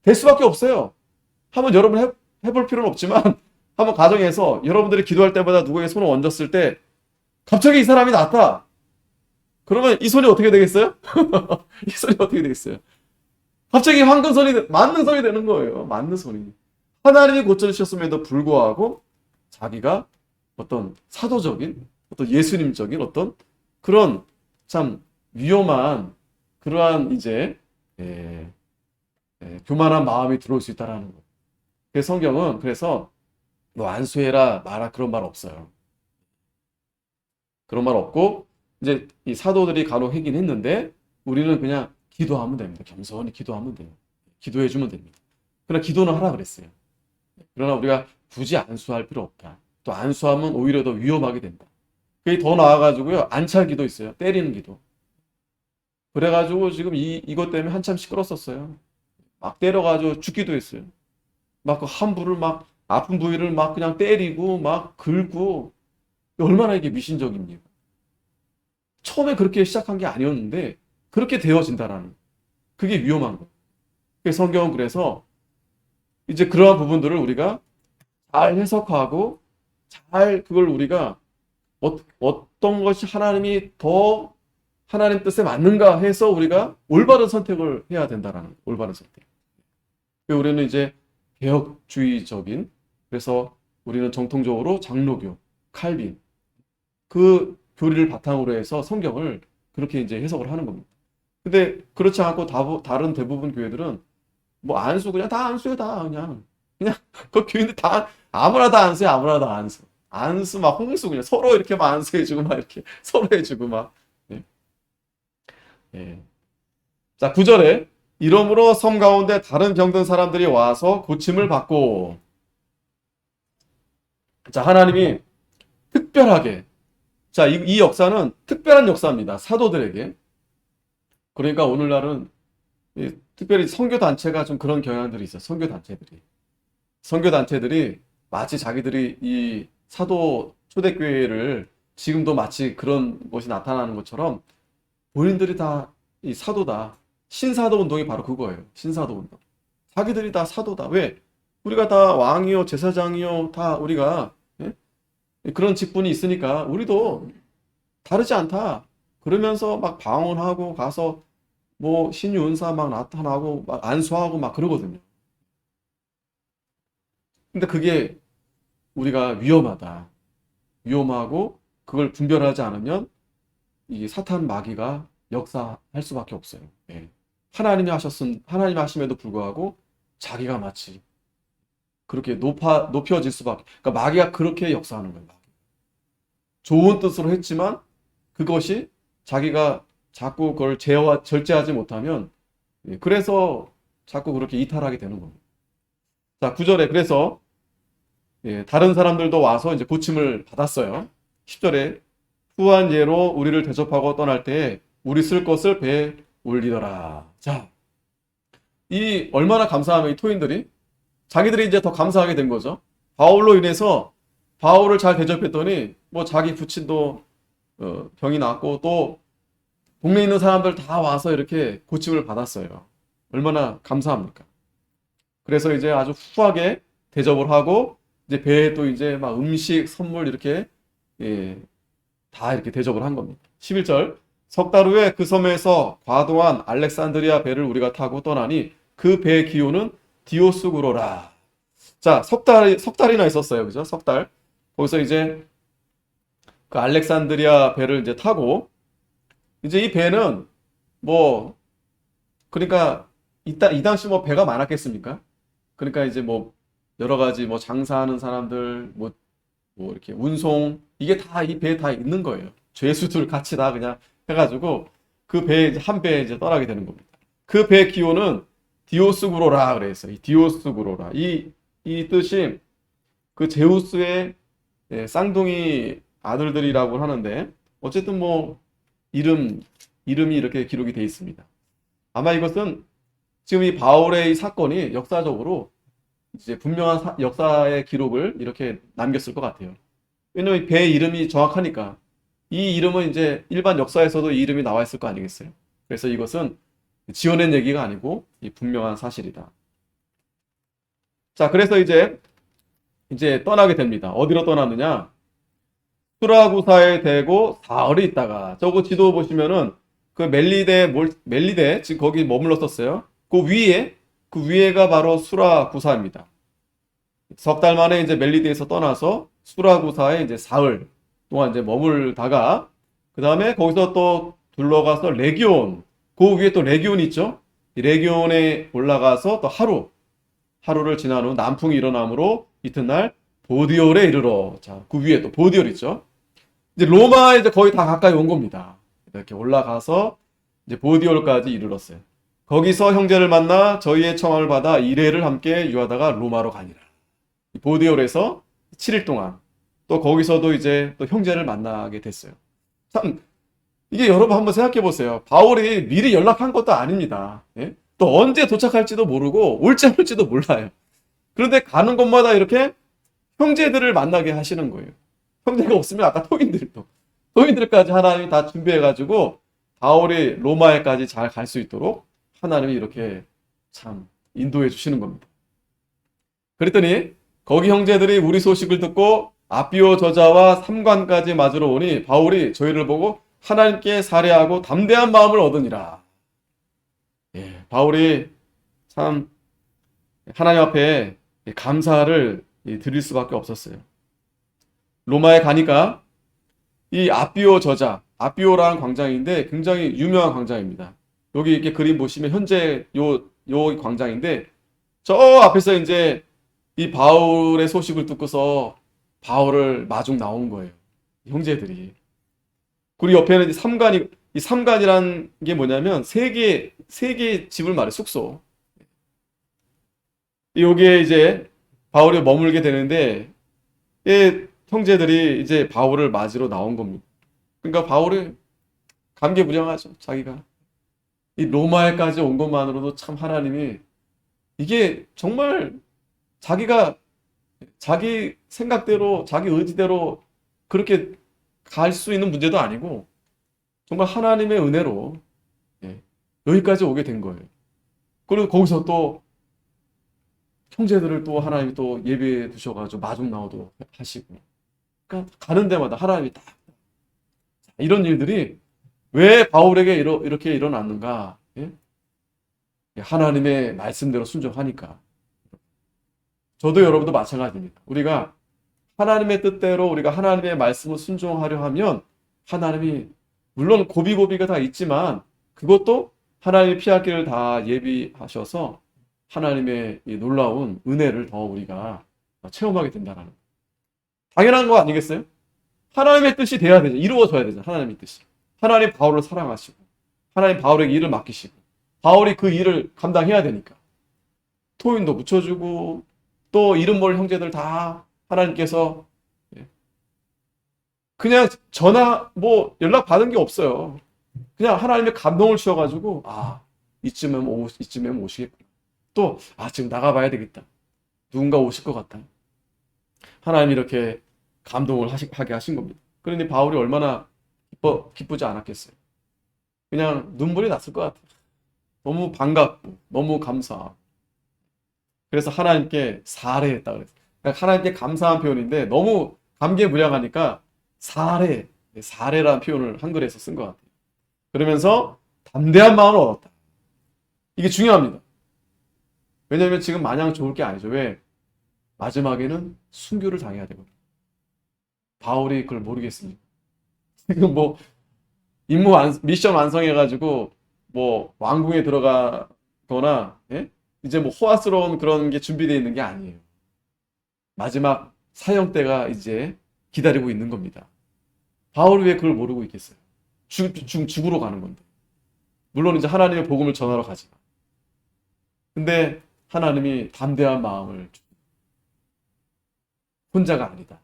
될 수밖에 없어요. 한번 여러분 해볼 필요는 없지만 한번 가정에서 여러분들이 기도할 때마다 누구에게 손을 얹었을 때 갑자기 이 사람이 낫다. 그러면 이 손이 어떻게 되겠어요? 이 손이 어떻게 되겠어요? 갑자기 만능손이 되는 거예요. 만능손이. 하나님이 고쳐주셨음에도 불구하고 자기가 어떤 사도적인, 어떤 예수님적인 어떤 그런 참 위험한 그러한 이제 교만한 마음이 들어올 수 있다라는 거예요. 그래서 성경은 그래서 뭐 안수해라 마라 그런 말 없어요. 그런 말 없고 이제 이 사도들이 간혹 하긴 했는데 우리는 그냥 기도하면 됩니다. 겸손히 기도하면 돼요. 기도해 주면 됩니다. 그러나 기도는 하라 그랬어요. 그러나 우리가 굳이 안수할 필요 없다. 또 안수하면 오히려 더 위험하게 된다. 그게 더 나아가지고요. 안찰 기도 있어요. 때리는 기도. 그래가지고 지금 이것 때문에 한참 시끄럽었어요. 막 때려가지고 죽기도 했어요. 막 그 함부를 막 아픈 부위를 막 그냥 때리고 막 긁고 얼마나 이게 미신적입니까? 처음에 그렇게 시작한 게 아니었는데 그렇게 되어진다라는 그게 위험한 거예요. 성경은 그래서 이제 그러한 부분들을 우리가 잘 해석하고 잘 그걸 우리가 어떤 것이 하나님이 더 하나님 뜻에 맞는가 해서 우리가 올바른 선택을 해야 된다라는 올바른 선택. 우리는 이제 개혁주의적인 그래서 우리는 정통적으로 장로교, 칼빈 그 교리를 바탕으로 해서 성경을 그렇게 이제 해석을 하는 겁니다. 근데 그렇지 않고 다른 대부분 교회들은 뭐 안수 그냥 다 안수해 다 그냥 그 교인들 다 아무나 다 안수해 아무나 다 안수 막 홍수 그냥 서로 이렇게 막 안수해주고 막 이렇게 서로 해주고 막 예. 예. 자 9절에 이러므로 섬 가운데 다른 병든 사람들이 와서 고침을 받고 자 하나님이 특별하게 자 이 역사는 특별한 역사입니다. 사도들에게 그러니까 오늘날은 특별히 선교단체가 좀 그런 경향들이 있어요. 선교단체들이 마치 자기들이 이 사도 초대교회를 지금도 마치 그런 것이 나타나는 것처럼 본인들이 다 이 사도다. 신사도 운동이 바로 그거예요. 신사도 운동. 자기들이 다 사도다. 왜? 우리가 다 왕이요, 제사장이요, 다 우리가 예? 그런 직분이 있으니까 우리도 다르지 않다. 그러면서 막 방언하고 가서 뭐 신유은사 막 나타나고 막 안수하고 막 그러거든요. 근데 그게 우리가 위험하다. 위험하고 그걸 분별하지 않으면 이 사탄 마귀가 역사할 수밖에 없어요. 예. 하나님이 하심에도 불구하고 자기가 마치 그렇게 높여질 수밖에. 그러니까 마귀가 그렇게 역사하는 거예요. 좋은 뜻으로 했지만 그것이 자기가 자꾸 그걸 절제하지 못하면 그래서 자꾸 그렇게 이탈하게 되는 겁니다. 자, 9절에 그래서 다른 사람들도 와서 이제 고침을 받았어요. 10절에 후한 예로 우리를 대접하고 떠날 때 우리 쓸 것을 배에 올리더라. 자, 이 얼마나 감사하면 이 토인들이 자기들이 이제 더 감사하게 된 거죠. 바울로 인해서 바울을 잘 대접했더니 뭐 자기 부친도 병이 났고 또 동네에 있는 사람들 다 와서 이렇게 고침을 받았어요. 얼마나 감사합니까? 그래서 이제 아주 후하게 대접을 하고 이제 배에 또 이제 막 음식, 선물 이렇게 예, 다 이렇게 대접을 한 겁니다. 11절 석 달 후에 그 섬에서 과도한 알렉산드리아 배를 우리가 타고 떠나니 그 배의 기호는 디오스구로라. 자, 석 달이나 있었어요. 그죠? 석 달. 거기서 이제 그 알렉산드리아 배를 이제 타고 이제 이 배는 뭐 그러니까 이 당시 뭐 배가 많았겠습니까? 그러니까 이제 뭐 여러 가지 뭐 장사하는 사람들 뭐 이렇게 운송 이게 다 이 배에 다 있는 거예요. 죄수들 같이 다 그냥 해가지고 그 배에 이제 한 배에 이제 떠나게 되는 겁니다. 그 배 기호는 디오스구로라 그랬어요. 이 디오스구로라 이 뜻이 그 제우스의 쌍둥이 아들들이라고 하는데 어쨌든 뭐 이름이 이렇게 기록이 되어 있습니다. 아마 이것은 지금 이 바울의 이 사건이 역사적으로 이제 분명한 역사의 기록을 이렇게 남겼을 것 같아요. 왜냐면 배 이름이 정확하니까 이 이름은 이제 일반 역사에서도 이 이름이 나와 있을 거 아니겠어요? 그래서 이것은 지어낸 얘기가 아니고 이 분명한 사실이다. 자, 그래서 이제 떠나게 됩니다. 어디로 떠났느냐? 수라구사에 대고 사흘이 있다가 저거 지도 보시면은 그 멜리데 지금 거기 머물렀었어요. 그 위에가 바로 수라구사입니다. 석 달 만에 이제 멜리데에서 떠나서 수라구사에 이제 사흘 동안 이제 머물다가 그 다음에 거기서 또 둘러가서 레기온 그 위에 또 레기온이 있죠. 이 레기온에 올라가서 또 하루를 지난 후 남풍이 일어남으로 이튿날 보디올에 이르러 자, 그 위에 또 보디올 있죠. 이제 로마에 이제 거의 다 가까이 온 겁니다. 이렇게 올라가서 이제 보디올까지 이르렀어요. 거기서 형제를 만나 저희의 청함을 받아 이레를 함께 유하다가 로마로 가니라. 보디올에서 7일 동안 또 거기서도 이제 또 형제를 만나게 됐어요. 참 이게 여러분 한번 생각해 보세요. 바울이 미리 연락한 것도 아닙니다. 예? 또 언제 도착할지도 모르고 올지 안 올지도 몰라요. 그런데 가는 곳마다 이렇게 형제들을 만나게 하시는 거예요. 형제가 없으면 아까 토인들까지 하나님이 다 준비해가지고 바울이 로마에까지 잘 갈 수 있도록 하나님이 이렇게 참 인도해 주시는 겁니다. 그랬더니 거기 형제들이 우리 소식을 듣고 아비오 저자와 삼관까지 맞으러 오니 바울이 저희를 보고 하나님께 살해하고 담대한 마음을 얻으니라. 예, 바울이 참 하나님 앞에 감사를 드릴 수밖에 없었어요. 로마에 가니까 이 아비오라는 광장인데 굉장히 유명한 광장입니다. 여기 이렇게 그림 보시면 현재 요 광장인데 저 앞에서 이제 이 바울의 소식을 듣고서 바울을 마중 나온 거예요. 형제들이. 그리고 옆에는 이 삼관이란 게 뭐냐면 세 개의 집을 말해 숙소. 여기에 이제 바울이 머물게 되는데 이 형제들이 이제 바울을 맞으러 나온 겁니다. 그러니까 바울이 감개무량하죠. 자기가 이 로마에까지 온 것만으로도 참 하나님이 이게 정말 자기가 자기 생각대로 자기 의지대로 그렇게 갈 수 있는 문제도 아니고 정말 하나님의 은혜로 여기까지 오게 된 거예요. 그리고 거기서 또 형제들을 또 하나님이 또 예배해 두셔가지고 마중 나오도록 하시고 그러니까 가는 데마다 하나님이 딱 이런 일들이 왜 바울에게 이렇게 일어났는가? 예? 하나님의 말씀대로 순종하니까. 저도 여러분도 마찬가지입니다. 우리가 하나님의 뜻대로 우리가 하나님의 말씀을 순종하려 하면 하나님이 물론 고비고비가 다 있지만 그것도 하나님이 피할 길을 다 예비하셔서 하나님의 이 놀라운 은혜를 더 우리가 체험하게 된다는 당연한 거 아니겠어요? 하나님의 뜻이 돼야 되죠. 이루어져야 되죠. 하나님의 뜻이. 하나님 바울을 사랑하시고 하나님 바울에게 일을 맡기시고 바울이 그 일을 감당해야 되니까 토인도 붙여주고 또 이름 모를 형제들 다 하나님께서 그냥 전화 뭐 연락 받은 게 없어요. 그냥 하나님의 감동을 주셔가지고 이쯤에면 오시겠구나. 또 지금 나가봐야 되겠다. 누군가 오실 것 같다. 하나님이 이렇게 감동을 하게 하신 겁니다. 그러니 바울이 얼마나 기쁘지 않았겠어요. 그냥 눈물이 났을 것 같아요. 너무 반갑고 너무 감사하고. 그래서 하나님께 사례했다 그랬어요. 그러니까 하나님께 감사한 표현인데 너무 감개무량하니까 사례라는 표현을 한글에서 쓴 것 같아요. 그러면서 담대한 마음을 얻었다. 이게 중요합니다. 왜냐하면 지금 마냥 좋을 게 아니죠. 왜? 마지막에는 순교를 당해야 되거든요. 바울이 그걸 모르겠습니까? 지금 뭐 미션 완성해가지고 뭐 왕궁에 들어가거나 예? 이제 뭐 호화스러운 그런 게 준비되어 있는 게 아니에요. 마지막 사형 때가 이제 기다리고 있는 겁니다. 바울이 왜 그걸 모르고 있겠어요? 죽으러 가는 건데. 물론 이제 하나님의 복음을 전하러 가지만. 근데 하나님이 담대한 마음을 혼자가 아니다.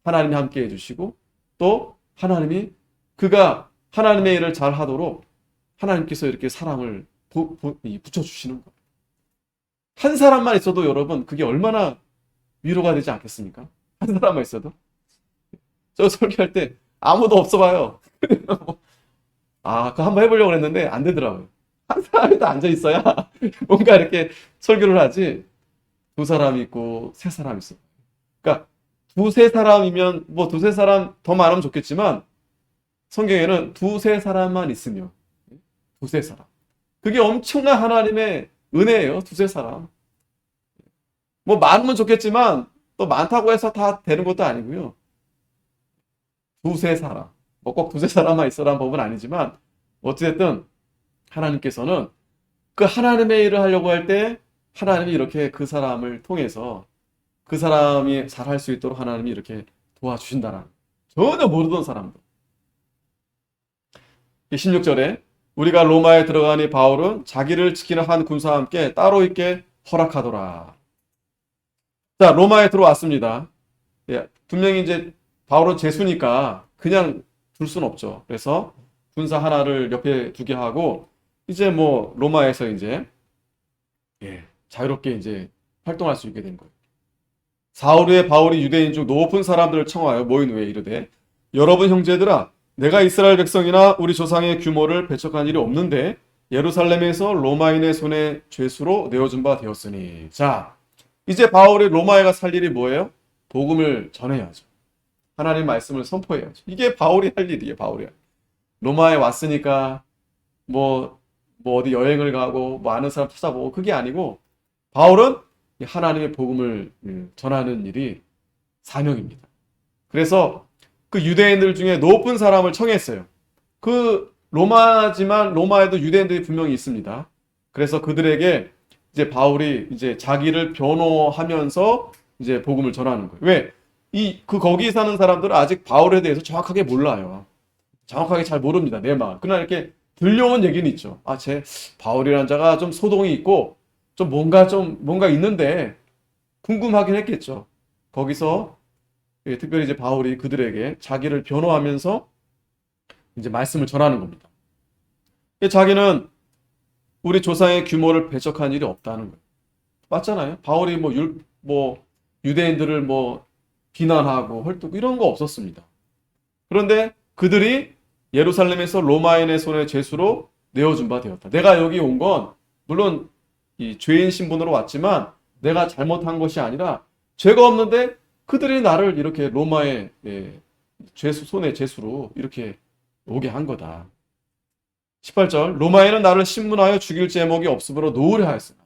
하나님이 함께 해주시고 또 하나님이 그가 하나님의 일을 잘 하도록 하나님께서 이렇게 사람을 붙여주시는 거예요. 한 사람만 있어도 여러분 그게 얼마나 위로가 되지 않겠습니까? 한 사람만 있어도. 저 설교할 때 아무도 없어 봐요. 그거 한번 해보려고 했는데 안 되더라고요. 한 사람이 다 앉아 있어야 뭔가 이렇게 설교를 하지. 두 사람 있고 세 사람 있어. 그러니까 두세 사람이면 뭐 두세 사람 더 많으면 좋겠지만 성경에는 두세 사람만 있으면 두세 사람. 그게 엄청난 하나님의 은혜예요. 두세 사람. 뭐 많으면 좋겠지만 또 많다고 해서 다 되는 것도 아니고요. 두세 사람. 뭐 꼭 두세 사람만 있어라는 법은 아니지만 어찌됐든 하나님께서는 그 하나님의 일을 하려고 할 때 하나님이 이렇게 그 사람을 통해서 그 사람이 잘할 수 있도록 하나님이 이렇게 도와주신다는 전혀 모르던 사람들. 16절에 우리가 로마에 들어가니 바울은 자기를 지키는 한 군사와 함께 따로 있게 허락하더라. 자, 로마에 들어왔습니다. 예, 분명히 이제 바울은 죄수니까 그냥 둘 수는 없죠. 그래서 군사 하나를 옆에 두게 하고 이제 뭐 로마에서 이제 자유롭게 이제 활동할 수 있게 된 거예요. 사흘 후에 바울이 유대인 중 높은 사람들을 청하여 모인 후에 이르되 여러분 형제들아 내가 이스라엘 백성이나 우리 조상의 규모를 배척한 일이 없는데 예루살렘에서 로마인의 손에 죄수로 내어준 바 되었으니. 자, 이제 바울이 로마에 가 살 일이 뭐예요? 복음을 전해야죠. 하나님 말씀을 선포해야죠. 이게 바울이 할 일이에요. 바울이. 로마에 왔으니까 뭐 어디 여행을 가고 뭐 아는 사람 찾아보고 그게 아니고 바울은 하나님의 복음을 전하는 일이 사명입니다. 그래서 그 유대인들 중에 높은 사람을 청했어요. 그 로마지만 로마에도 유대인들이 분명히 있습니다. 그래서 그들에게 이제 바울이 이제 자기를 변호하면서 이제 복음을 전하는 거예요. 왜? 거기 사는 사람들은 아직 바울에 대해서 정확하게 몰라요. 정확하게 잘 모릅니다. 내 마음. 그러나 이렇게 들려온 얘기는 있죠. 바울이라는 자가 좀 소동이 있고 좀 뭔가 있는데 궁금하긴 했겠죠. 거기서 특별히 이제 바울이 그들에게 자기를 변호하면서 이제 말씀을 전하는 겁니다. 자기는 우리 조상의 규모를 배척한 일이 없다는 거예요. 맞잖아요. 바울이 유대인들을 비난하고 헐뜯고 이런 거 없었습니다. 그런데 그들이 예루살렘에서 로마인의 손에 죄수로 내어준 바 되었다. 내가 여기 온 건 물론 이 죄인 신분으로 왔지만 내가 잘못한 것이 아니라 죄가 없는데 그들이 나를 이렇게 로마의 손에 죄수로 이렇게 오게 한 거다. 18절 로마인은 나를 신문하여 죽일 제목이 없으므로 노으려 하였으나.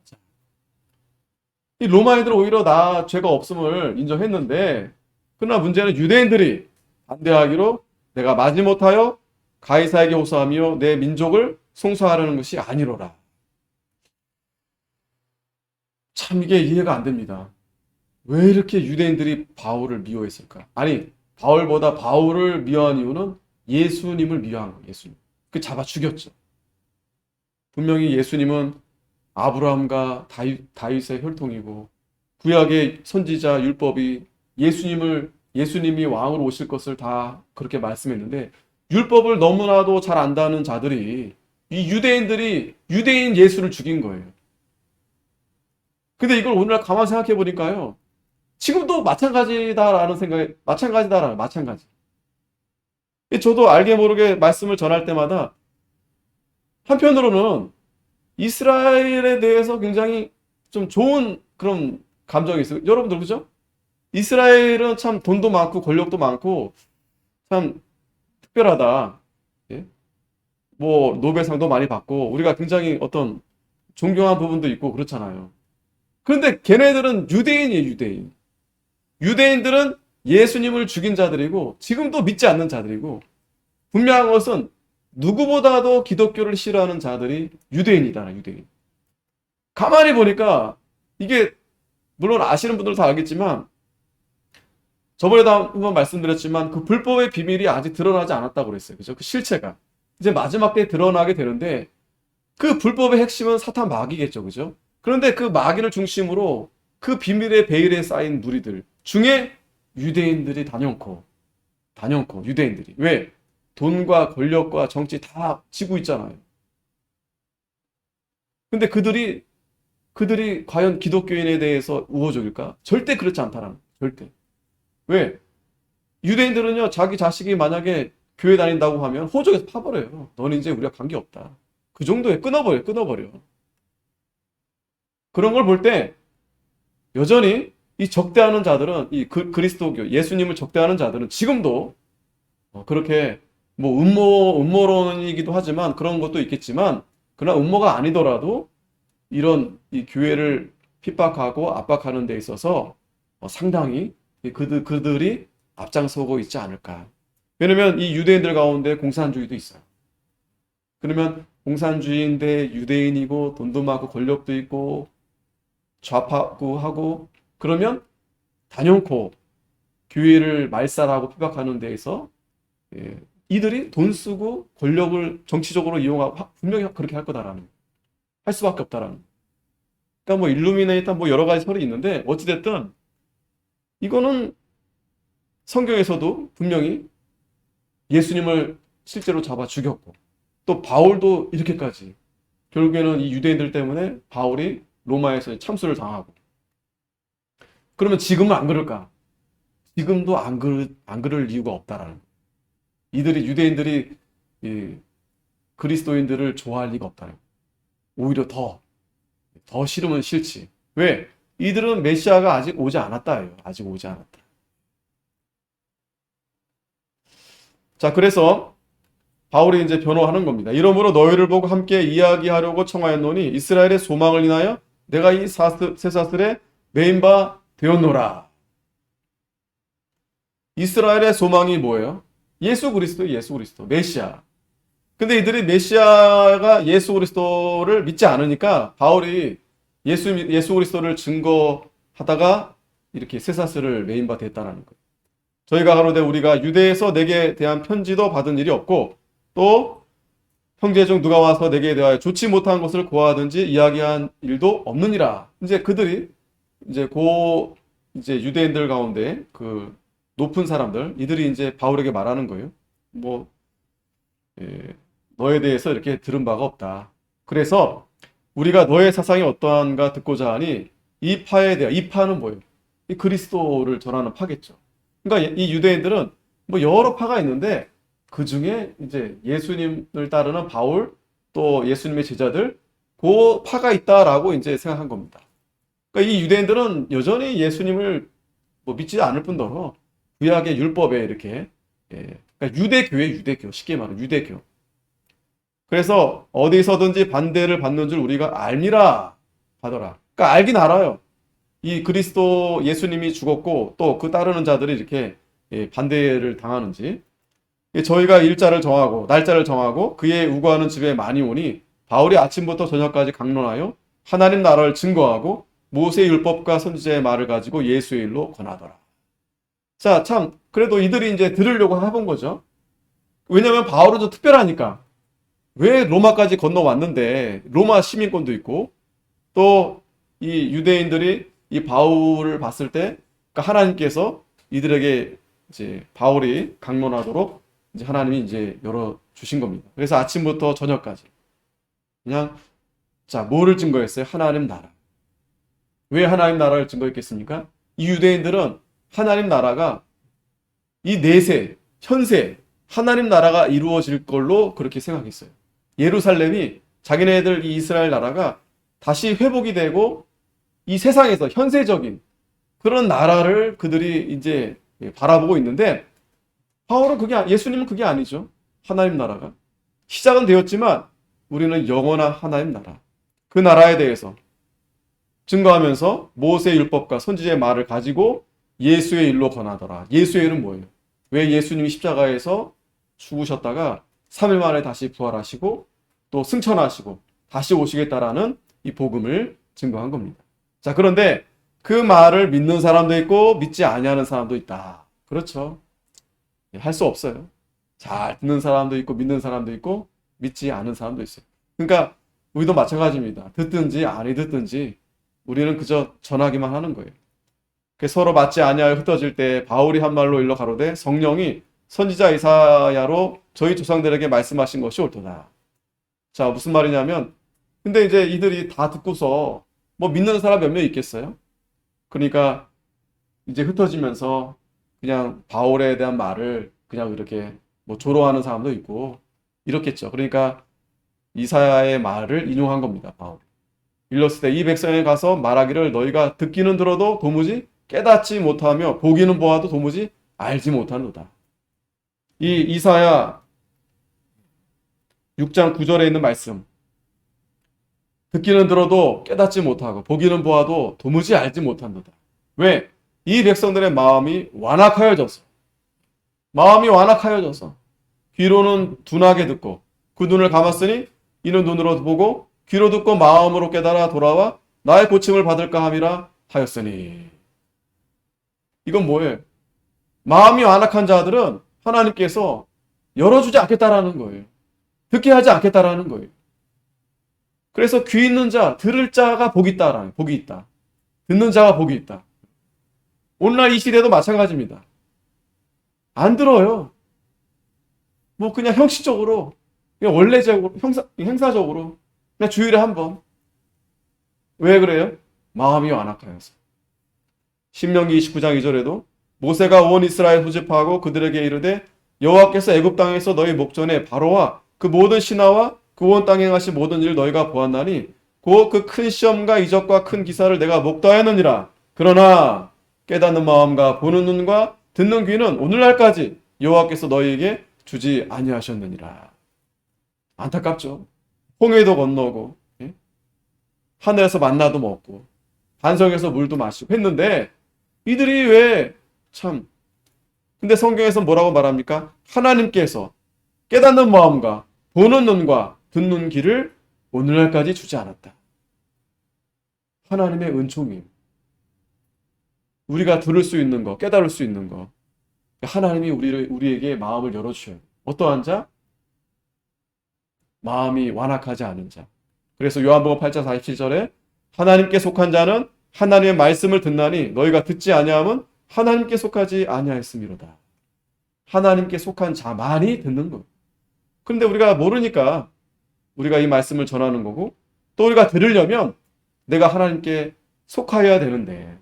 이 로마인들은 오히려 나 죄가 없음을 인정했는데 그러나 문제는 유대인들이 반대하기로 내가 마지못하여 가이사에게 호소하며 내 민족을 송사하려는 것이 아니로라. 참 이게 이해가 안 됩니다. 왜 이렇게 유대인들이 바울을 미워했을까? 아니 바울보다 바울을 미워한 이유는 예수님을 미워한 거예요. 예수님. 그 잡아 죽였죠. 분명히 예수님은 아브라함과 다윗의 혈통이고 구약의 선지자 율법이 예수님이 왕으로 오실 것을 다 그렇게 말씀했는데 율법을 너무나도 잘 안다는 자들이 이 유대인 예수를 죽인 거예요. 근데 이걸 오늘날 가만 생각해 보니까요. 지금도 마찬가지다라는 생각이, 마찬가지. 저도 알게 모르게 말씀을 전할 때마다 한편으로는 이스라엘에 대해서 굉장히 좀 좋은 그런 감정이 있어요. 여러분들, 그죠? 이스라엘은 참 돈도 많고 권력도 많고 참 특별하다. 예? 뭐 노벨상도 많이 받고 우리가 굉장히 어떤 존경한 부분도 있고 그렇잖아요. 그런데 걔네들은 유대인이에요, 유대인. 유대인들은 예수님을 죽인 자들이고 지금도 믿지 않는 자들이고 분명한 것은 누구보다도 기독교를 싫어하는 자들이 유대인이다, 유대인. 가만히 보니까 이게 물론 아시는 분들은 다 알겠지만 저번에도 한번 말씀드렸지만 그 불법의 비밀이 아직 드러나지 않았다고 그랬어요. 그죠? 그 실체가. 이제 마지막 때에 드러나게 되는데 그 불법의 핵심은 사탄 마귀겠죠. 그죠? 그런데 그 마귀를 중심으로 그 비밀의 베일에 쌓인 무리들 중에 유대인들이 단연코 유대인들이. 왜? 돈과 권력과 정치 다 쥐고 있잖아요. 근데 그들이 과연 기독교인에 대해서 우호적일까? 절대 그렇지 않다라는 거예요. 절대. 왜? 유대인들은요, 자기 자식이 만약에 교회 다닌다고 하면 호적에서 파버려요. 너는 이제 우리가 관계없다. 그 정도에 끊어버려. 그런 걸 볼 때 여전히 이 적대하는 자들은 이 그리스도교, 예수님을 적대하는 자들은 지금도 그렇게 뭐 음모론이기도 하지만 그런 것도 있겠지만 그러나 음모가 아니더라도 이런 이 교회를 핍박하고 압박하는 데 있어서 상당히 그들이 앞장서고 있지 않을까. 왜냐면 이 유대인들 가운데 공산주의도 있어요. 그러면 공산주의인데 유대인이고 돈도 많고 권력도 있고 좌파고 하고 그러면 단연코 교회를 말살하고 핍박하는 데에서 이들이 돈 쓰고 권력을 정치적으로 이용하고 분명히 그렇게 할 거다라는 할 수밖에 없다라는. 그러니까 뭐 일루미네이트 뭐 여러 가지 설이 있는데 어찌됐든 이거는 성경에서도 분명히 예수님을 실제로 잡아 죽였고 또 바울도 이렇게까지 결국에는 이 유대인들 때문에 바울이 로마에서 참수를 당하고 그러면 지금은 안 그럴까? 지금도 안 그럴 이유가 없다라는 이들이 유대인들이 이 그리스도인들을 좋아할 리가 없다는 오히려 더 싫으면 싫지. 왜? 이들은 메시아가 아직 오지 않았다예요. 아직 오지 않았다. 자, 그래서 바울이 이제 변호하는 겁니다. 이러므로 너희를 보고 함께 이야기하려고 청하였노니 이스라엘의 소망을 인하여 내가 이 쇠사슬에 매인 바 되었노라. 이스라엘의 소망이 뭐예요? 예수 그리스도, 메시아. 근데 이들이 메시아가 예수 그리스도를 믿지 않으니까 바울이 예수 그리스도를 증거하다가 이렇게 쇠사슬을 매인 바 됐다는 거예요. 저희가 가로되 우리가 유대에서 내게 대한 편지도 받은 일이 없고 또 형제 중 누가 와서 내게 대하여 좋지 못한 것을 고하든지 이야기한 일도 없느니라. 이제 그들이 이제 유대인들 가운데 그 높은 사람들 이들이 이제 바울에게 말하는 거예요. 뭐 너에 대해서 이렇게 들은 바가 없다. 그래서 우리가 너의 사상이 어떠한가 듣고자 하니 이 파는 뭐예요? 이 그리스도를 전하는 파겠죠. 그러니까 이 유대인들은 뭐 여러 파가 있는데 그 중에 이제 예수님을 따르는 바울 또 예수님의 제자들 그 파가 있다라고 이제 생각한 겁니다. 그러니까 이 유대인들은 여전히 예수님을 뭐 믿지 않을 뿐더러 구약의 율법에 이렇게 그러니까 유대교 쉽게 말하면 유대교. 그래서 어디서든지 반대를 받는 줄 우리가 알미라 하더라. 그러니까 알긴 알아요. 이 그리스도 예수님이 죽었고 또 그 따르는 자들이 이렇게 반대를 당하는지 저희가 일자를 정하고 날짜를 정하고 그의 우거하는 집에 많이 오니 바울이 아침부터 저녁까지 강론하여 하나님 나라를 증거하고 모세의 율법과 선지자의 말을 가지고 예수의 일로 권하더라. 자, 참 그래도 이들이 이제 들으려고 해본 거죠. 왜냐하면 바울은 좀 특별하니까. 왜 로마까지 건너왔는데 로마 시민권도 있고 또 이 유대인들이 이 바울을 봤을 때 그러니까 하나님께서 이들에게 이제 바울이 강론하도록 이제 하나님이 이제 열어 주신 겁니다. 그래서 아침부터 저녁까지 그냥 자 뭐를 증거했어요? 하나님 나라. 왜 하나님 나라를 증거했겠습니까? 이 유대인들은 하나님 나라가 이 내세, 현세, 하나님 나라가 이루어질 걸로 그렇게 생각했어요. 예루살렘이 자기네들 이 이스라엘 나라가 다시 회복이 되고 이 세상에서 현세적인 그런 나라를 그들이 이제 바라보고 있는데 바울은 예수님은 그게 아니죠. 하나님 나라가. 시작은 되었지만 우리는 영원한 하나님 나라. 그 나라에 대해서 증거하면서 모세의 율법과 선지자의 말을 가지고 예수의 일로 권하더라. 예수의 일은 뭐예요? 왜 예수님이 십자가에서 죽으셨다가 3일 만에 다시 부활하시고 또 승천하시고 다시 오시겠다라는 이 복음을 증거한 겁니다. 자, 그런데 그 말을 믿는 사람도 있고 믿지 아니하는 사람도 있다. 그렇죠. 할 수 없어요. 잘 듣는 사람도 있고 믿는 사람도 있고 믿지 않은 사람도 있어요. 그러니까 우리도 마찬가지입니다. 듣든지 아니 듣든지 우리는 그저 전하기만 하는 거예요. 서로 맞지 아니하여 흩어질 때 바울이 한 말로 일러 가로되 성령이 선지자 이사야로 저희 조상들에게 말씀하신 것이 옳도다. 자, 무슨 말이냐면 근데 이제 이들이 다 듣고서 뭐 믿는 사람 몇 명 있겠어요? 그러니까 이제 흩어지면서 그냥 바울에 대한 말을 그냥 이렇게 뭐 조롱하는 사람도 있고 이렇겠죠. 그러니까 이사야의 말을 인용한 겁니다. 바울. 일렀을 때 이 백성에 가서 말하기를 너희가 듣기는 들어도 도무지 깨닫지 못하며 보기는 보아도 도무지 알지 못하노다. 이 이사야 6장 9절에 있는 말씀. 듣기는 들어도 깨닫지 못하고 보기는 보아도 도무지 알지 못한도다. 왜? 이 백성들의 마음이 완악하여져서 귀로는 둔하게 듣고 그 눈을 감았으니 이는 눈으로 보고 귀로 듣고 마음으로 깨달아 돌아와 나의 고침을 받을까 함이라 하였으니. 이건 뭐예요? 마음이 완악한 자들은 하나님께서 열어주지 않겠다라는 거예요. 듣게 하지 않겠다라는 거예요. 그래서 귀 있는 자, 들을 자가 복이 있다. 듣는 자가 복이 있다. 오늘날 이 시대도 마찬가지입니다. 안 들어요. 뭐 그냥 형식적으로, 그냥 원래적으로, 행사적으로, 그냥 주일에 한 번. 왜 그래요? 마음이 완악하여서. 신명기 29장 2절에도 모세가 온 이스라엘 소집하고 그들에게 이르되 여호와께서 애굽 땅에서 너희 목전에 바로와 그 모든 신하와 그 온 땅에 행하신 모든 일을 너희가 보았나니 곧 그 큰 시험과 이적과 큰 기사를 내가 목도하였느니라. 그러나 깨닫는 마음과 보는 눈과 듣는 귀는 오늘날까지 여호와께서 너희에게 주지 아니하셨느니라. 안타깝죠. 홍해도 건너고 하늘에서 만나도 먹고 반석에서 물도 마시고 했는데 이들이 왜 참. 근데 성경에서 뭐라고 말합니까? 하나님께서 깨닫는 마음과 보는 눈과 듣는 귀를 오늘날까지 주지 않았다. 하나님의 은총이에요. 우리가 들을 수 있는 거, 깨달을 수 있는 거. 하나님이 우리에게 마음을 열어주셔요. 어떠한 자? 마음이 완악하지 않은 자. 그래서 요한복음 8장 47절에 하나님께 속한 자는 하나님의 말씀을 듣나니 너희가 듣지 아니함은 하나님께 속하지 아니하였음이로다. 하나님께 속한 자만이 듣는 거. 그런데 우리가 모르니까 우리가 이 말씀을 전하는 거고 또 우리가 들으려면 내가 하나님께 속하여야 되는데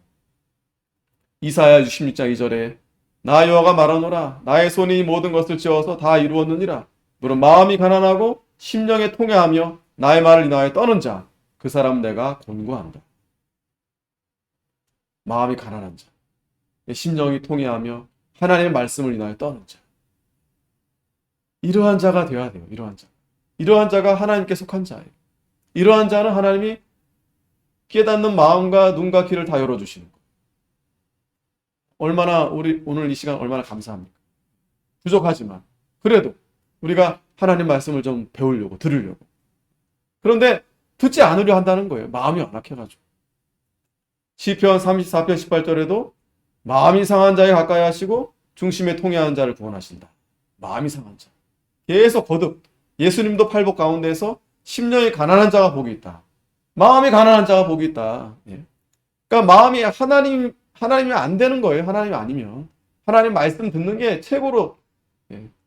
이사야 66장 2절에 나 여호와가 말하노라 나의 손이 이 모든 것을 지어서 다 이루었느니라. 물론 마음이 가난하고 심령에 통회하며 나의 말을 인하여 떠는 자 그 사람 내가 권고한다. 마음이 가난한 자, 심령이 통회하며 하나님의 말씀을 인하여 떠는 자. 이러한 자가 되어야 돼요. 이러한 자가 하나님께 속한 자예요. 이러한 자는 하나님이 깨닫는 마음과 눈과 귀를 다 열어주시는 거예요. 얼마나 오늘 이 시간 얼마나 감사합니까? 부족하지만 그래도 우리가 하나님 말씀을 좀 배우려고 들으려고. 그런데 듣지 않으려 한다는 거예요. 마음이 완악해가지고. 시편 34편 18절에도 마음이 상한 자에 가까이 하시고 중심에 통해하는 자를 구원하신다. 마음이 상한 자. 계속 거듭. 예수님도 팔복 가운데에서 심령이 가난한 자가 복이 있다. 마음이 가난한 자가 복이 있다. 예. 그러니까 마음이 하나님이 안 되는 거예요. 하나님이 아니면. 하나님 말씀 듣는 게 최고로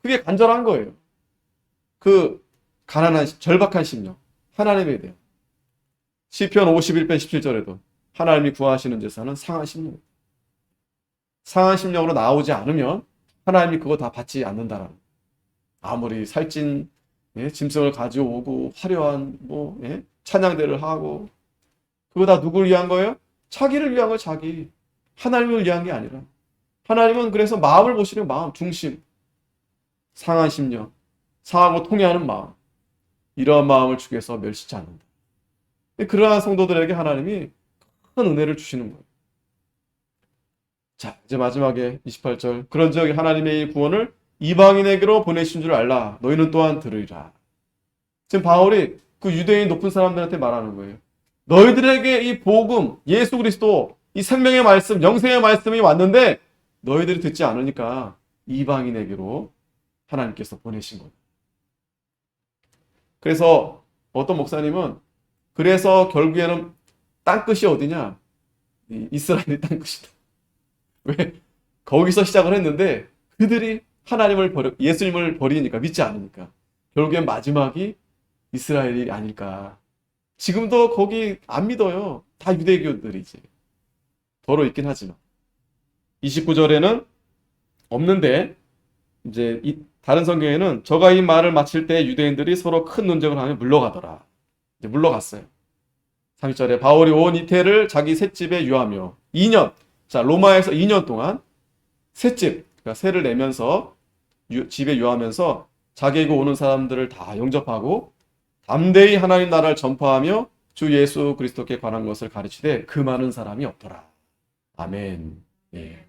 그게 간절한 거예요. 그 가난한 절박한 심령. 하나님에 대한. 시편 51편 17절에도 하나님이 구하시는 제사는 상한 심령. 상한 심령으로 나오지 않으면 하나님이 그거 다 받지 않는다라는. 아무리 살찐 짐승을 가져오고 화려한 찬양대를 하고 그거 다 누굴 위한 거예요? 자기를 위한 거예요. 자기. 하나님을 위한 게 아니라. 하나님은 그래서 마음을 보시는 마음, 중심, 상한 심령, 상하고 통해하는 마음, 이러한 마음을 주께서 멸시치 않는다. 그러한 성도들에게 하나님이 큰 은혜를 주시는 거예요. 자, 이제 마지막에 28절. 그런즉 하나님의 이 구원을 이방인에게로 보내신 줄 알라. 너희는 또한 들으리라. 지금 바울이 그 유대인 높은 사람들한테 말하는 거예요. 너희들에게 이 복음, 예수 그리스도, 이 생명의 말씀, 영생의 말씀이 왔는데 너희들이 듣지 않으니까 이방인에게로 하나님께서 보내신 거예요. 그래서 어떤 목사님은 그래서 결국에는 땅끝이 어디냐? 이스라엘이 땅끝이다. 왜? 거기서 시작을 했는데 그들이 하나님을 예수님을 버리니까, 믿지 않으니까 결국엔 마지막이 이스라엘이 아닐까. 지금도 거기 안 믿어요. 다 유대교들이지. 더러 있긴 하지만. 29절에는 없는데 이제 다른 성경에는 저가 이 말을 마칠 때 유대인들이 서로 큰 논쟁을 하며 물러가더라. 이제 물러갔어요. 30절에 바울이 온 이태를 자기 셋집에 유하며 2년, 자 로마에서 2년 동안 셋집, 그러니까 세를 내면서 집에 유하면서 자기에게 오는 사람들을 다 영접하고 담대히 하나님 나라를 전파하며 주 예수 그리스도께 관한 것을 가르치되 그 많은 사람이 없더라. 아멘. 예.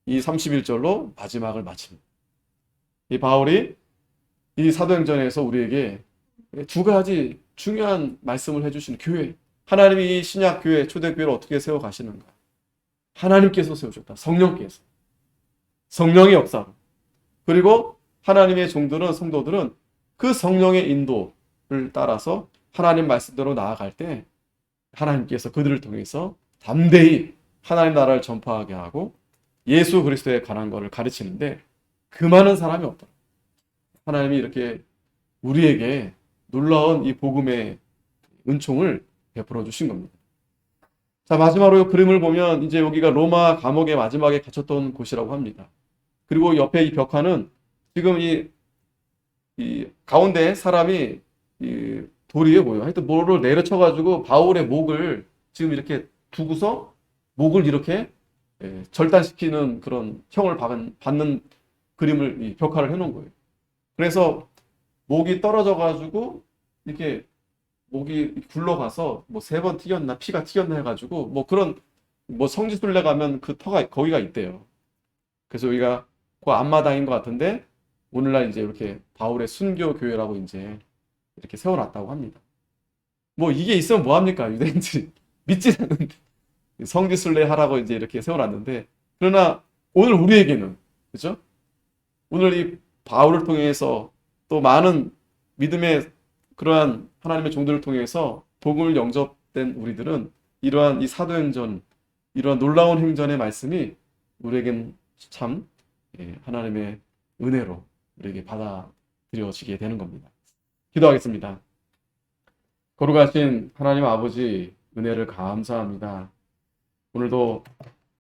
이 31절로 마지막을 마칩니다. 이 바울이 이 사도행전에서 우리에게 두 가지 중요한 말씀을 해주시는 교회, 하나님이 이 신약 교회, 초대교회를 어떻게 세워가시는가. 하나님께서 세우셨다. 성령께서. 성령의 역사로. 그리고 하나님의 종들은, 성도들은 그 성령의 인도를 따라서 하나님 말씀대로 나아갈 때 하나님께서 그들을 통해서 담대히 하나님 나라를 전파하게 하고 예수 그리스도에 관한 것을 가르치는데 그 많은 사람이 없다. 하나님이 이렇게 우리에게 놀라운 이 복음의 은총을 베풀어 주신 겁니다. 자, 마지막으로 그림을 보면 이제 여기가 로마 감옥의 마지막에 갇혔던 곳이라고 합니다. 그리고 옆에 이 벽화는 지금 이 가운데 사람이 이 돌이에 뭐예요? 하여튼 뭐를 내려쳐가지고 바울의 목을 지금 이렇게 두고서 목을 이렇게 절단시키는 그런 형을 받는 그림을, 이 벽화를 해놓은 거예요. 그래서 목이 떨어져가지고 이렇게 목이 굴러가서 뭐 3번 튀겼나 피가 튀겼나 해가지고 뭐 그런 뭐 성지순례 가면 그 터가 거기가 있대요. 그래서 여기가 그 앞마당인 것 같은데 오늘날 이제 이렇게 바울의 순교 교회라고 이제 이렇게 세워놨다고 합니다. 뭐 이게 있으면 뭐 합니까? 유대인들이 믿지 않는데 성지순례 하라고 이제 이렇게 세워놨는데, 그러나 오늘 우리에게는, 그죠? 오늘 이 바울을 통해서 또 많은 믿음의 그러한 하나님의 종들을 통해서 복음을 영접된 우리들은 이러한 이 사도행전, 이러한 놀라운 행전의 말씀이 우리에겐 참 하나님의 은혜로 우리에게 받아들여지게 되는 겁니다. 기도하겠습니다. 거룩하신 하나님 아버지, 은혜를 감사합니다. 오늘도